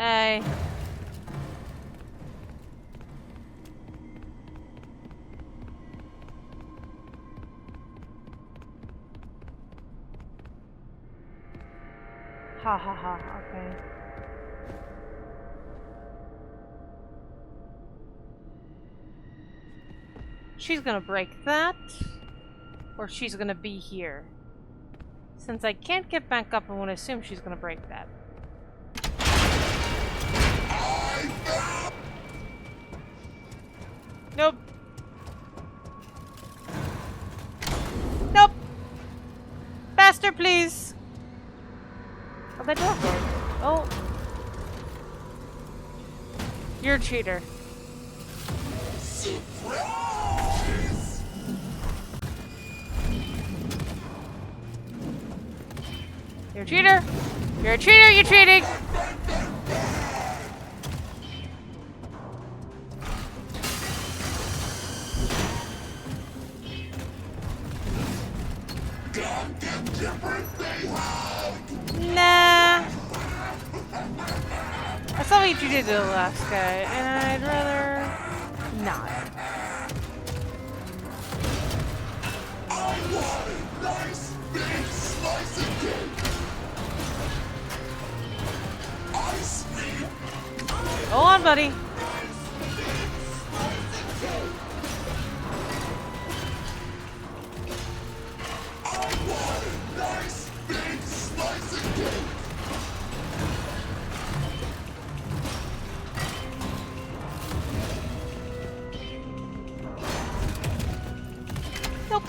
Hey. Ha ha ha, okay. She's gonna break that, or she's gonna be here. Since I can't get back up, I'm gonna assume she's gonna break that. Nope. Nope. Faster, please. Oh, that door closed. Oh. You're a cheater. You're a cheater. You're a cheater. You're cheating. Nah. I saw what you did to the last guy, and I'd rather not. Go on, buddy. Nope.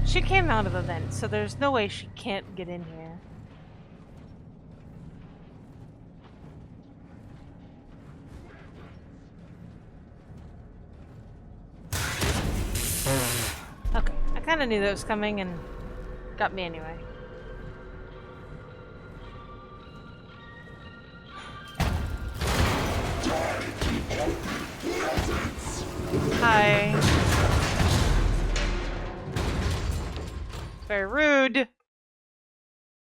She came out of the vent, so there's no way she can't get in here. Okay, I kind of knew that was coming and got me anyway. Hi. Very rude.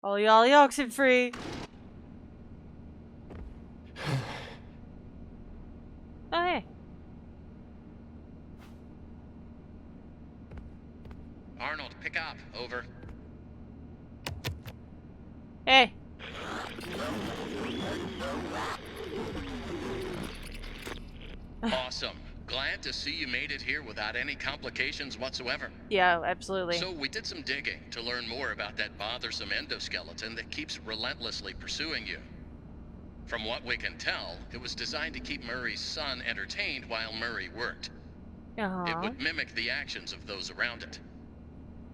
Ollie ollie oxen free. Oh hey. Arnold, pick up. Over. Hey. Awesome. Glad to see you made it here without any complications whatsoever. Yeah, absolutely. So we did some digging to learn more about that bothersome endoskeleton that keeps relentlessly pursuing you. From what we can tell, it was designed to keep Murray's son entertained while Murray worked. It would mimic the actions of those around it.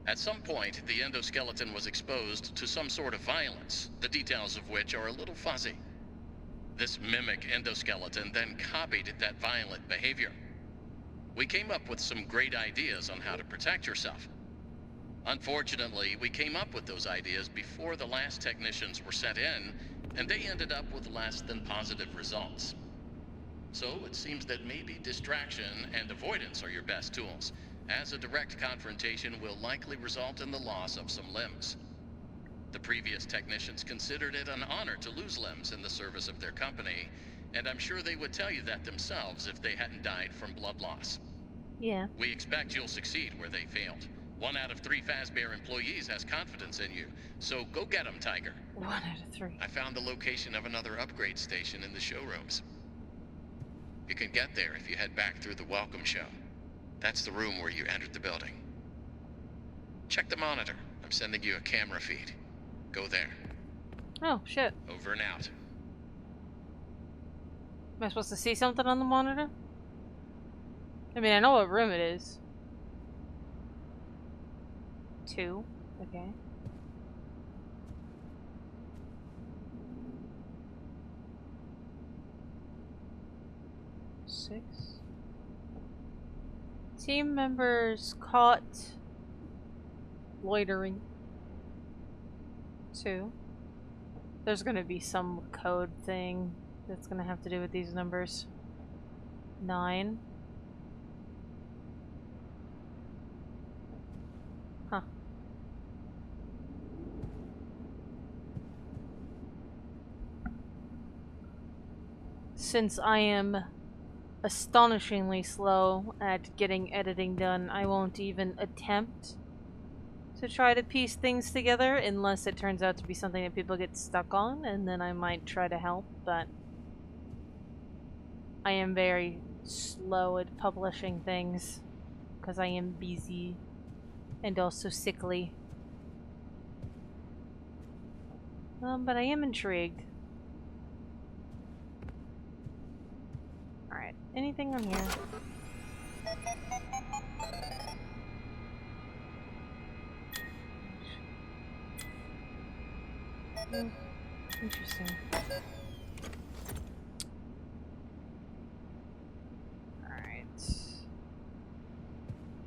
At some point, the endoskeleton was exposed to some sort of violence, the details of which are a little fuzzy. This mimic endoskeleton then copied that violent behavior. We came up with some great ideas on how to protect yourself. Unfortunately, we came up with those ideas before the last technicians were sent in, and they ended up with less than positive results. So it seems that maybe distraction and avoidance are your best tools, as a direct confrontation will likely result in the loss of some limbs. The previous technicians considered it an honor to lose limbs in the service of their company, and I'm sure they would tell you that themselves if they hadn't died from blood loss. Yeah. We expect you'll succeed where they failed. 1 out of 3 Fazbear employees has confidence in you, so go get them, Tiger. 1 out of 3. I found the location of another upgrade station in the showrooms. You can get there if you head back through the welcome show. That's the room where you entered the building. Check the monitor. I'm sending you a camera feed. Go there. Oh, shit. Over and out. Am I supposed to see something on the monitor? I mean, I know what room it is. 2. Okay. Six. Team members caught loitering. 2. There's gonna be some code thing that's gonna have to do with these numbers. 9. Huh. Since I am astonishingly slow at getting editing done, I won't even attempt to try to piece things together unless it turns out to be something that people get stuck on, and then I might try to help, but I am very slow at publishing things because I am busy and also sickly. But I am intrigued. Alright, anything on here? Interesting. Alright.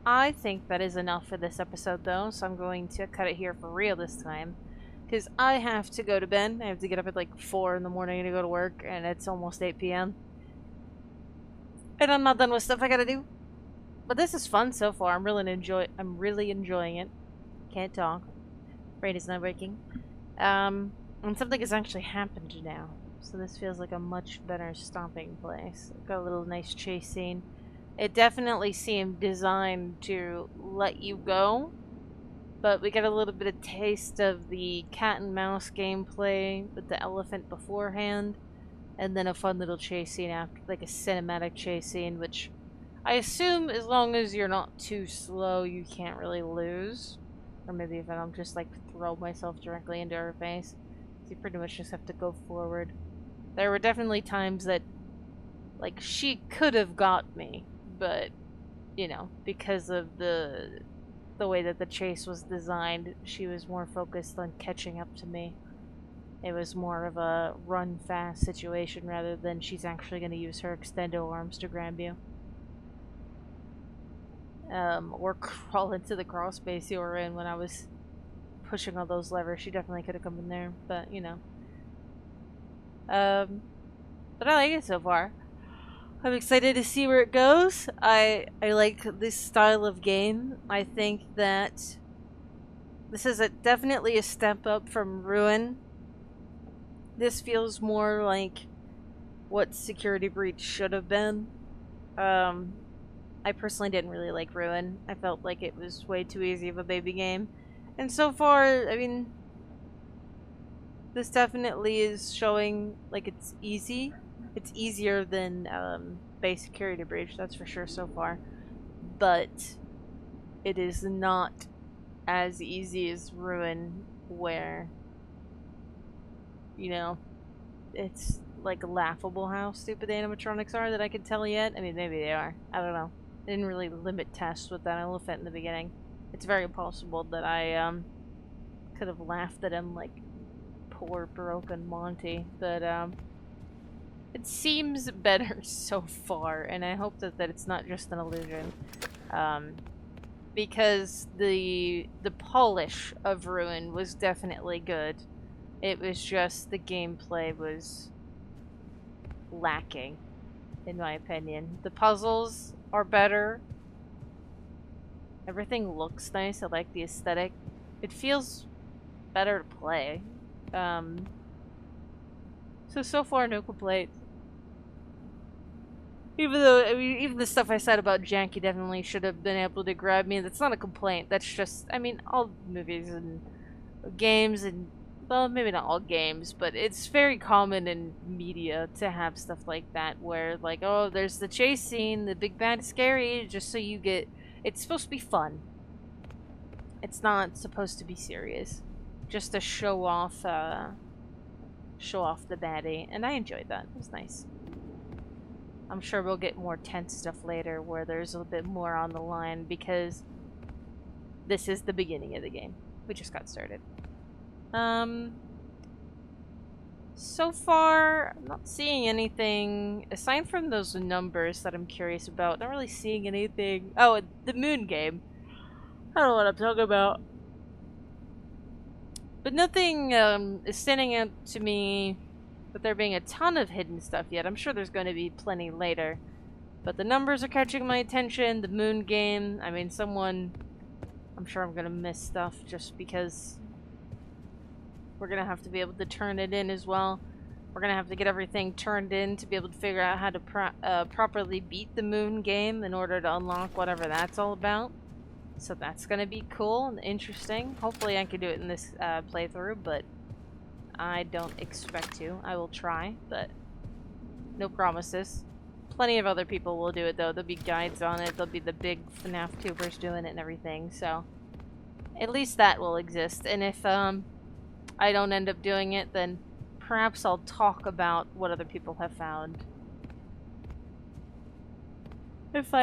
I think that is enough for this episode, though, so I'm going to cut it here for real this time. Because I have to go to bed. I have to get up at like 4 in the morning to go to work, and it's almost 8 p.m. And I'm not done with stuff I gotta do. But this is fun so far. I'm really enjoying it. Can't talk. Brain is not working. And something has actually happened now. So this feels like a much better stopping place. Got a little nice chase scene. It definitely seemed designed to let you go. But we get a little bit of taste of the cat and mouse gameplay with the elephant beforehand. And then a fun little chase scene after, like a cinematic chase scene, which I assume as long as you're not too slow, you can't really lose. Or maybe if I don't just like throw myself directly into her face. So you pretty much just have to go forward. There were definitely times that, like, she could have got me, but, you know, because of the way that the chase was designed, she was more focused on catching up to me. It was more of a run fast situation rather than she's actually going to use her extendo arms to grab you. Or crawl into the crawl space you were in when I was pushing all those levers. She definitely could have come in there, but you know. But I like it so far. I'm excited to see where it goes. I like this style of game. I think that this is definitely a step up from Ruin. This feels more like what Security Breach should have been. I personally didn't really like Ruin. I felt like it was way too easy of a baby game. And so far, I mean, this definitely is showing like it's easy. It's easier than base Security Breach, that's for sure so far. But it is not as easy as Ruin, where, you know, it's like laughable how stupid the animatronics are that I can tell yet. I mean, maybe they are. I don't know. I didn't really limit tests with that elephant in the beginning. It's very possible that I could have laughed at him like poor broken Monty, but it seems better so far, and I hope that it's not just an illusion. Because the polish of Ruin was definitely good. It was just the gameplay was lacking, in my opinion. The puzzles are better. Everything looks nice. I like the aesthetic. It feels better to play. So far, no complaints. Even though, I mean, even the stuff I said about Janky definitely should have been able to grab me. That's not a complaint. That's just, I mean, all movies and games and, well, maybe not all games, but it's very common in media to have stuff like that where, like, oh, there's the chase scene, the big bad is scary, just so you get, it's supposed to be fun. It's not supposed to be serious. Just to show off the baddie, and I enjoyed that. It was nice. I'm sure we'll get more tense stuff later where there's a little bit more on the line because this is the beginning of the game. We just got started. So far, I'm not seeing anything aside from those numbers that I'm curious about. Not really seeing anything. Oh, the moon game. I don't know what I'm talking about. But nothing is standing out to me with there being a ton of hidden stuff yet. I'm sure there's going to be plenty later. But the numbers are catching my attention. The moon game. I mean, I'm sure I'm going to miss stuff just because we're going to have to be able to turn it in as well. We're going to have to get everything turned in to be able to figure out how to properly beat the moon game in order to unlock whatever that's all about. So that's going to be cool and interesting. Hopefully I can do it in this playthrough, but I don't expect to. I will try, but no promises. Plenty of other people will do it, though. There'll be guides on it. There'll be the big FNAF tubers doing it and everything, so at least that will exist. And if I don't end up doing it, then perhaps I'll talk about what other people have found. If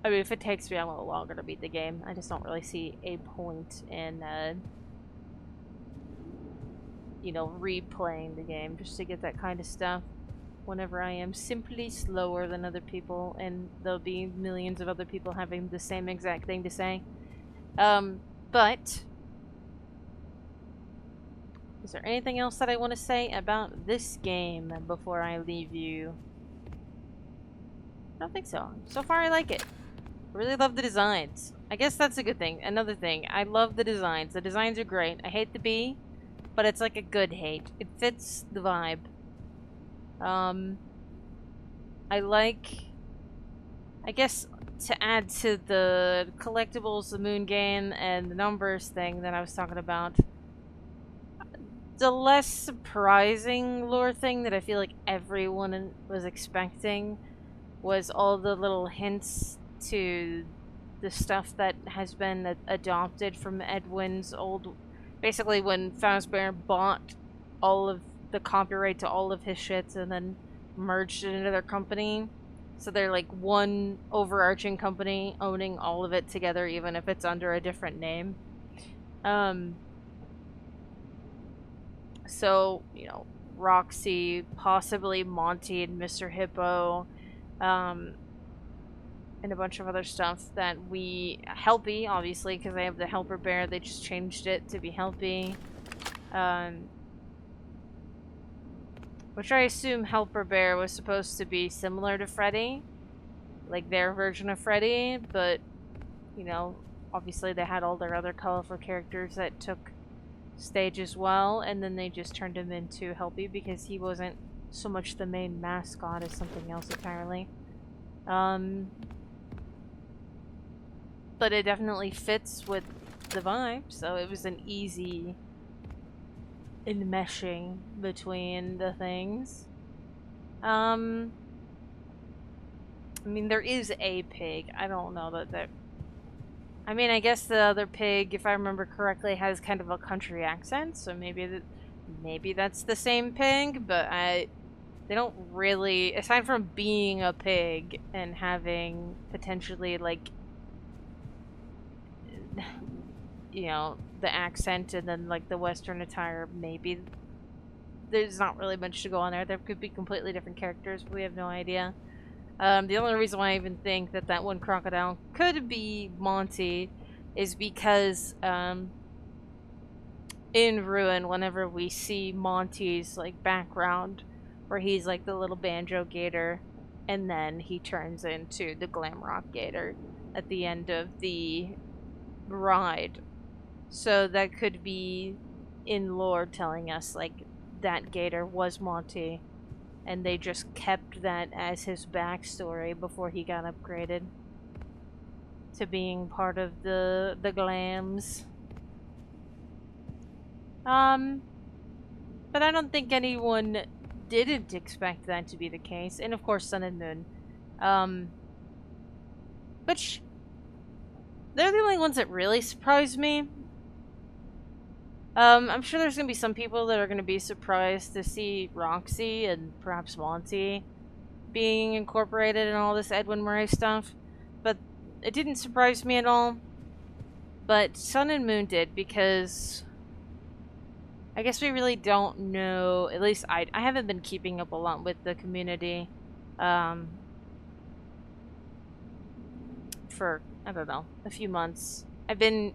I mean, if it takes me a little longer to beat the game, I just don't really see a point in, you know, replaying the game just to get that kind of stuff whenever I am simply slower than other people, and there'll be millions of other people having the same exact thing to say. But is there anything else that I want to say about this game before I leave you? I don't think so. So far, I like it. I really love the designs. I guess that's a good thing. Another thing, I love the designs. The designs are great. I hate the bee, but it's like a good hate. It fits the vibe. I like, I guess, to add to the collectibles, the moon game, and the numbers thing that I was talking about, the less surprising lore thing that I feel like everyone was expecting was all the little hints to the stuff that has been adopted from Edwin's old... Basically, when Fazbear bought all of the copyright to all of his shits and then merged it into their company. So they're like one overarching company owning all of it together, even if it's under a different name. So, you know, Roxy, possibly Monty and Mr. Hippo, and a bunch of other stuff that Helpy, obviously, because they have the Helper Bear, they just changed it to be Helpy. Which I assume Helper Bear was supposed to be similar to Freddy, like their version of Freddy, but, you know, obviously they had all their other colorful characters that took stage as well, and then they just turned him into Helpy because he wasn't so much the main mascot as something else, apparently. But it definitely fits with the vibe, so it was an easy enmeshing between the things. I mean, there is a pig. I don't know that I mean, I guess the other pig, if I remember correctly, has kind of a country accent, so maybe that's the same pig, but they don't really, aside from being a pig and having potentially, like, you know, the accent and then, like, the Western attire, maybe there's not really much to go on there. There could be completely different characters, but we have no idea. The only reason why I even think that that one crocodile could be Monty is because, in Ruin, whenever we see Monty's, like, background, where he's, like, the little banjo gator, and then he turns into the glam rock gator at the end of the ride. So that could be in lore telling us, like, that gator was Monty, and they just kept that as his backstory before he got upgraded to being part of the glams. But I don't think anyone didn't expect that to be the case, and of course Sun and Moon. Which, they're the only ones that really surprised me. I'm sure there's gonna be some people that are gonna be surprised to see Roxy and perhaps Monty being incorporated in all this Edwin Murray stuff, but it didn't surprise me at all. But Sun and Moon did, because I guess we really don't know, at least I haven't been keeping up a lot with the community, for, I don't know, a few months. I've been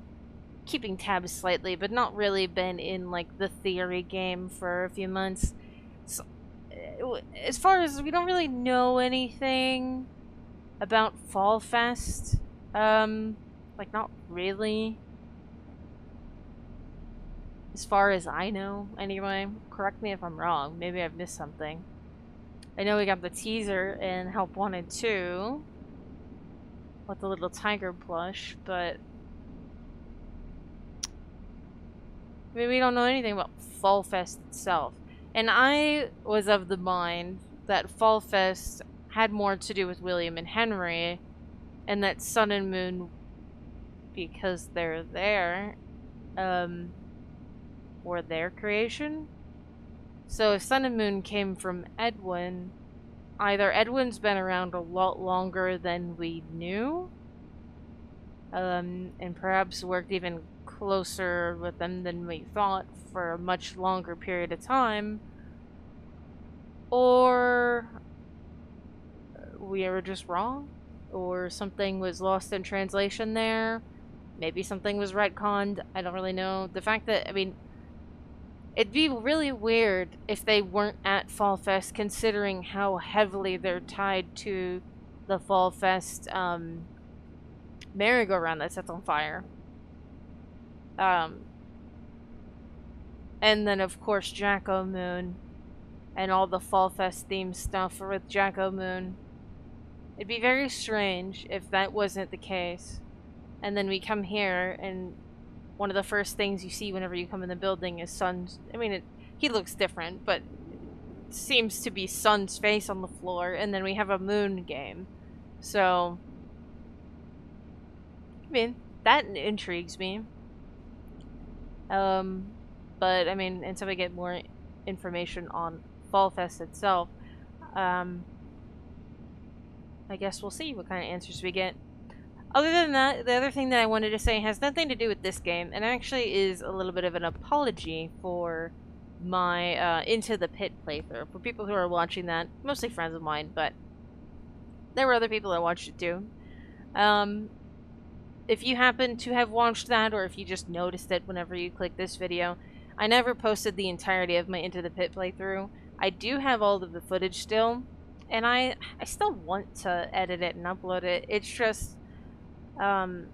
keeping tabs slightly, but not really been in like the theory game for a few months. So, as far as we don't really know anything about Fall Fest, like not really. As far as I know, anyway. Correct me if I'm wrong. Maybe I've missed something. I know we got the teaser in Help Wanted 2 with the little tiger plush, but I mean, we don't know anything about Fall Fest itself. And I was of the mind that Fall Fest had more to do with William and Henry, and that Sun and Moon, because they're there, were their creation. So if Sun and Moon came from Edwin, either Edwin's been around a lot longer than we knew, and perhaps worked even closer with them than we thought for a much longer period of time, or we were just wrong, or something was lost in translation there. Maybe something was retconned. I don't really know. The fact that, I mean, it'd be really weird if they weren't at Fall Fest, considering how heavily they're tied to the Fall Fest merry-go-round that sets on fire. And then, of course, Jack-O-Moon and all the Fall Fest themed stuff with Jack-O-Moon. It'd be very strange if that wasn't the case. And then we come here, and one of the first things you see whenever you come in the building is Sun's... I mean, he looks different, but it seems to be Sun's face on the floor, and then we have a Moon game. So, I mean, that intrigues me. But, I mean, until we get more information on Fall Fest itself, I guess we'll see what kind of answers we get. Other than that, the other thing that I wanted to say has nothing to do with this game, and actually is a little bit of an apology for my Into the Pit playthrough. For people who are watching that, mostly friends of mine, but there were other people that watched it too. If you happen to have watched that, or if you just noticed it whenever you click this video, I never posted the entirety of my Into the Pit playthrough. I do have all of the footage still, and I still want to edit it and upload it. It's just, it's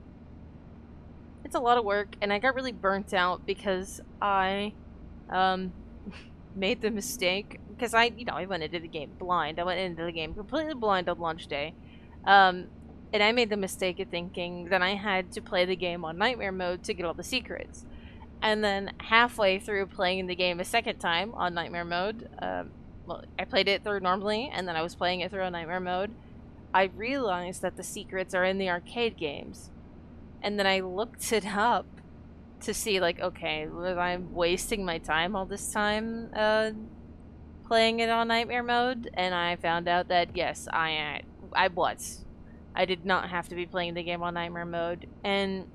a lot of work, and I got really burnt out because I, made the mistake, because I went into the game blind. I went into the game completely blind on launch day. And I made the mistake of thinking that I had to play the game on Nightmare mode to get all the secrets. And then halfway through playing the game a second time on Nightmare mode, well, I played it through normally, and then I was playing it through on Nightmare mode, I realized that the secrets are in the arcade games. And then I looked it up to see, like, okay, was I wasting my time all this time playing it on Nightmare mode? And I found out that, yes, I was. I did not have to be playing the game on Nightmare mode, and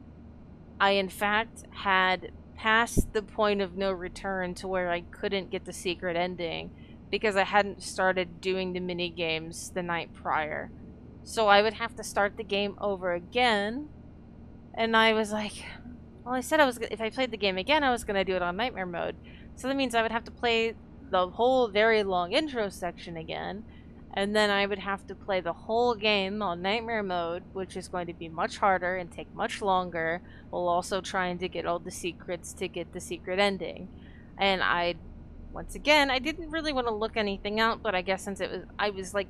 I in fact had passed the point of no return to where I couldn't get the secret ending because I hadn't started doing the mini games the night prior. So I would have to start the game over again, and I was like, well, I said if I played the game again, I was going to do it on Nightmare mode. So that means I would have to play the whole very long intro section again, and then I would have to play the whole game on Nightmare mode, which is going to be much harder and take much longer, while also trying to get all the secrets to get the secret ending. And once again, I didn't really want to look anything out, but I guess since I was like,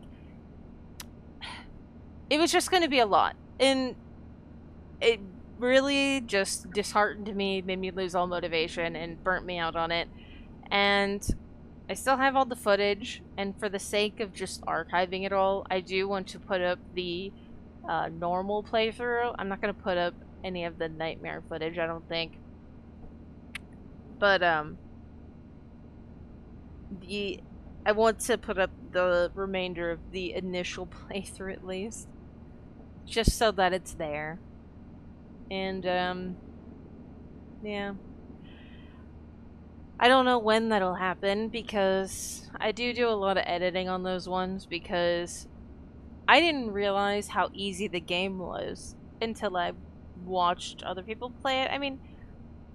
it was just going to be a lot. And it really just disheartened me, made me lose all motivation, and burnt me out on it. And I still have all the footage, and for the sake of just archiving it all, I do want to put up the normal playthrough. I'm not going to put up any of the Nightmare footage, I don't think. But, I want to put up the remainder of the initial playthrough at least, just so that it's there. And, yeah. I don't know when that'll happen, because I do a lot of editing on those ones, because I didn't realize how easy the game was until I watched other people play it. I mean,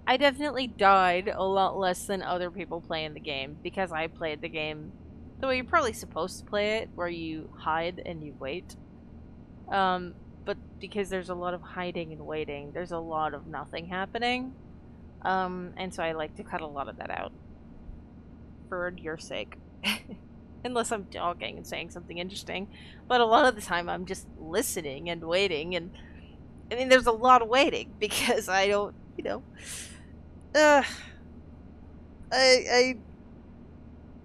I definitely died a lot less than other people playing the game because I played the game the way you're probably supposed to play it, where you hide and you wait. But because there's a lot of hiding and waiting, there's a lot of nothing happening. And so I like to cut a lot of that out for your sake. Unless I'm talking and saying something interesting. But a lot of the time I'm just listening and waiting, and I mean there's a lot of waiting because I don't, uh I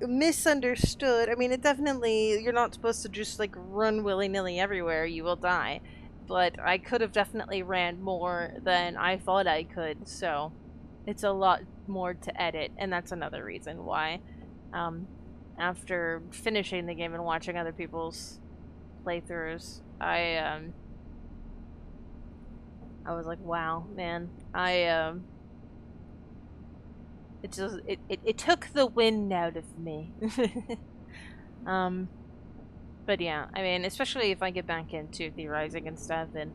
misunderstood. I mean, it definitely, you're not supposed to just like run willy-nilly everywhere, you will die. But I could have definitely ran more than I thought I could, so it's a lot more to edit, and that's another reason why. Um, After finishing the game and watching other people's playthroughs, I was like, wow, man, it just it took the wind out of me. um, but yeah, I mean, especially if I get back into theorizing and stuff, and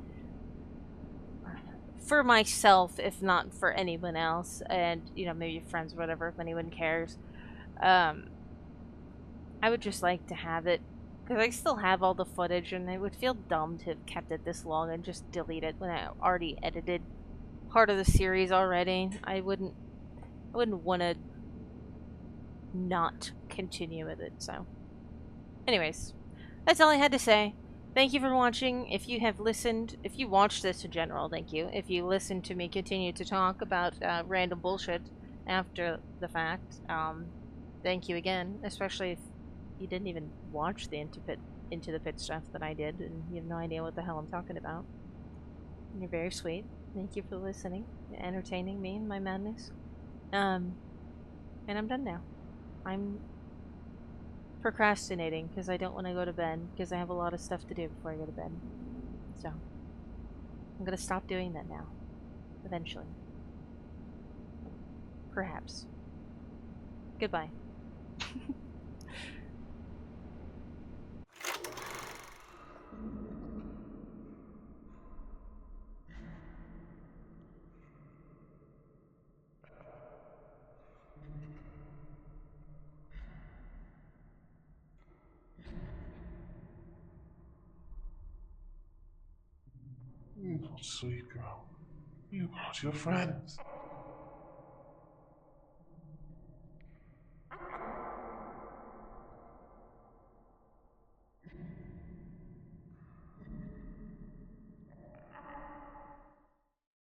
for myself, if not for anyone else, and maybe friends or whatever, if anyone cares, um, I would just like to have it because I still have all the footage, and it would feel dumb to have kept it this long and just delete it when I already edited part of the series already. I wouldn't want to not continue with it. So, anyways, that's all I had to say. Thank you for watching. If you have listened, if you watched this in general, thank you. If you listened to me continue to talk about random bullshit after the fact, thank you again. Especially if you didn't even watch the Into the Pit stuff that I did, and you have no idea what the hell I'm talking about. You're very sweet. Thank you for listening, entertaining me in my madness. Um, and I'm done now. I'm procrastinating because I don't want to go to bed because I have a lot of stuff to do before I go to bed. So, I'm gonna stop doing that now. Eventually. Perhaps. Goodbye. Sweet girl, you brought your friends.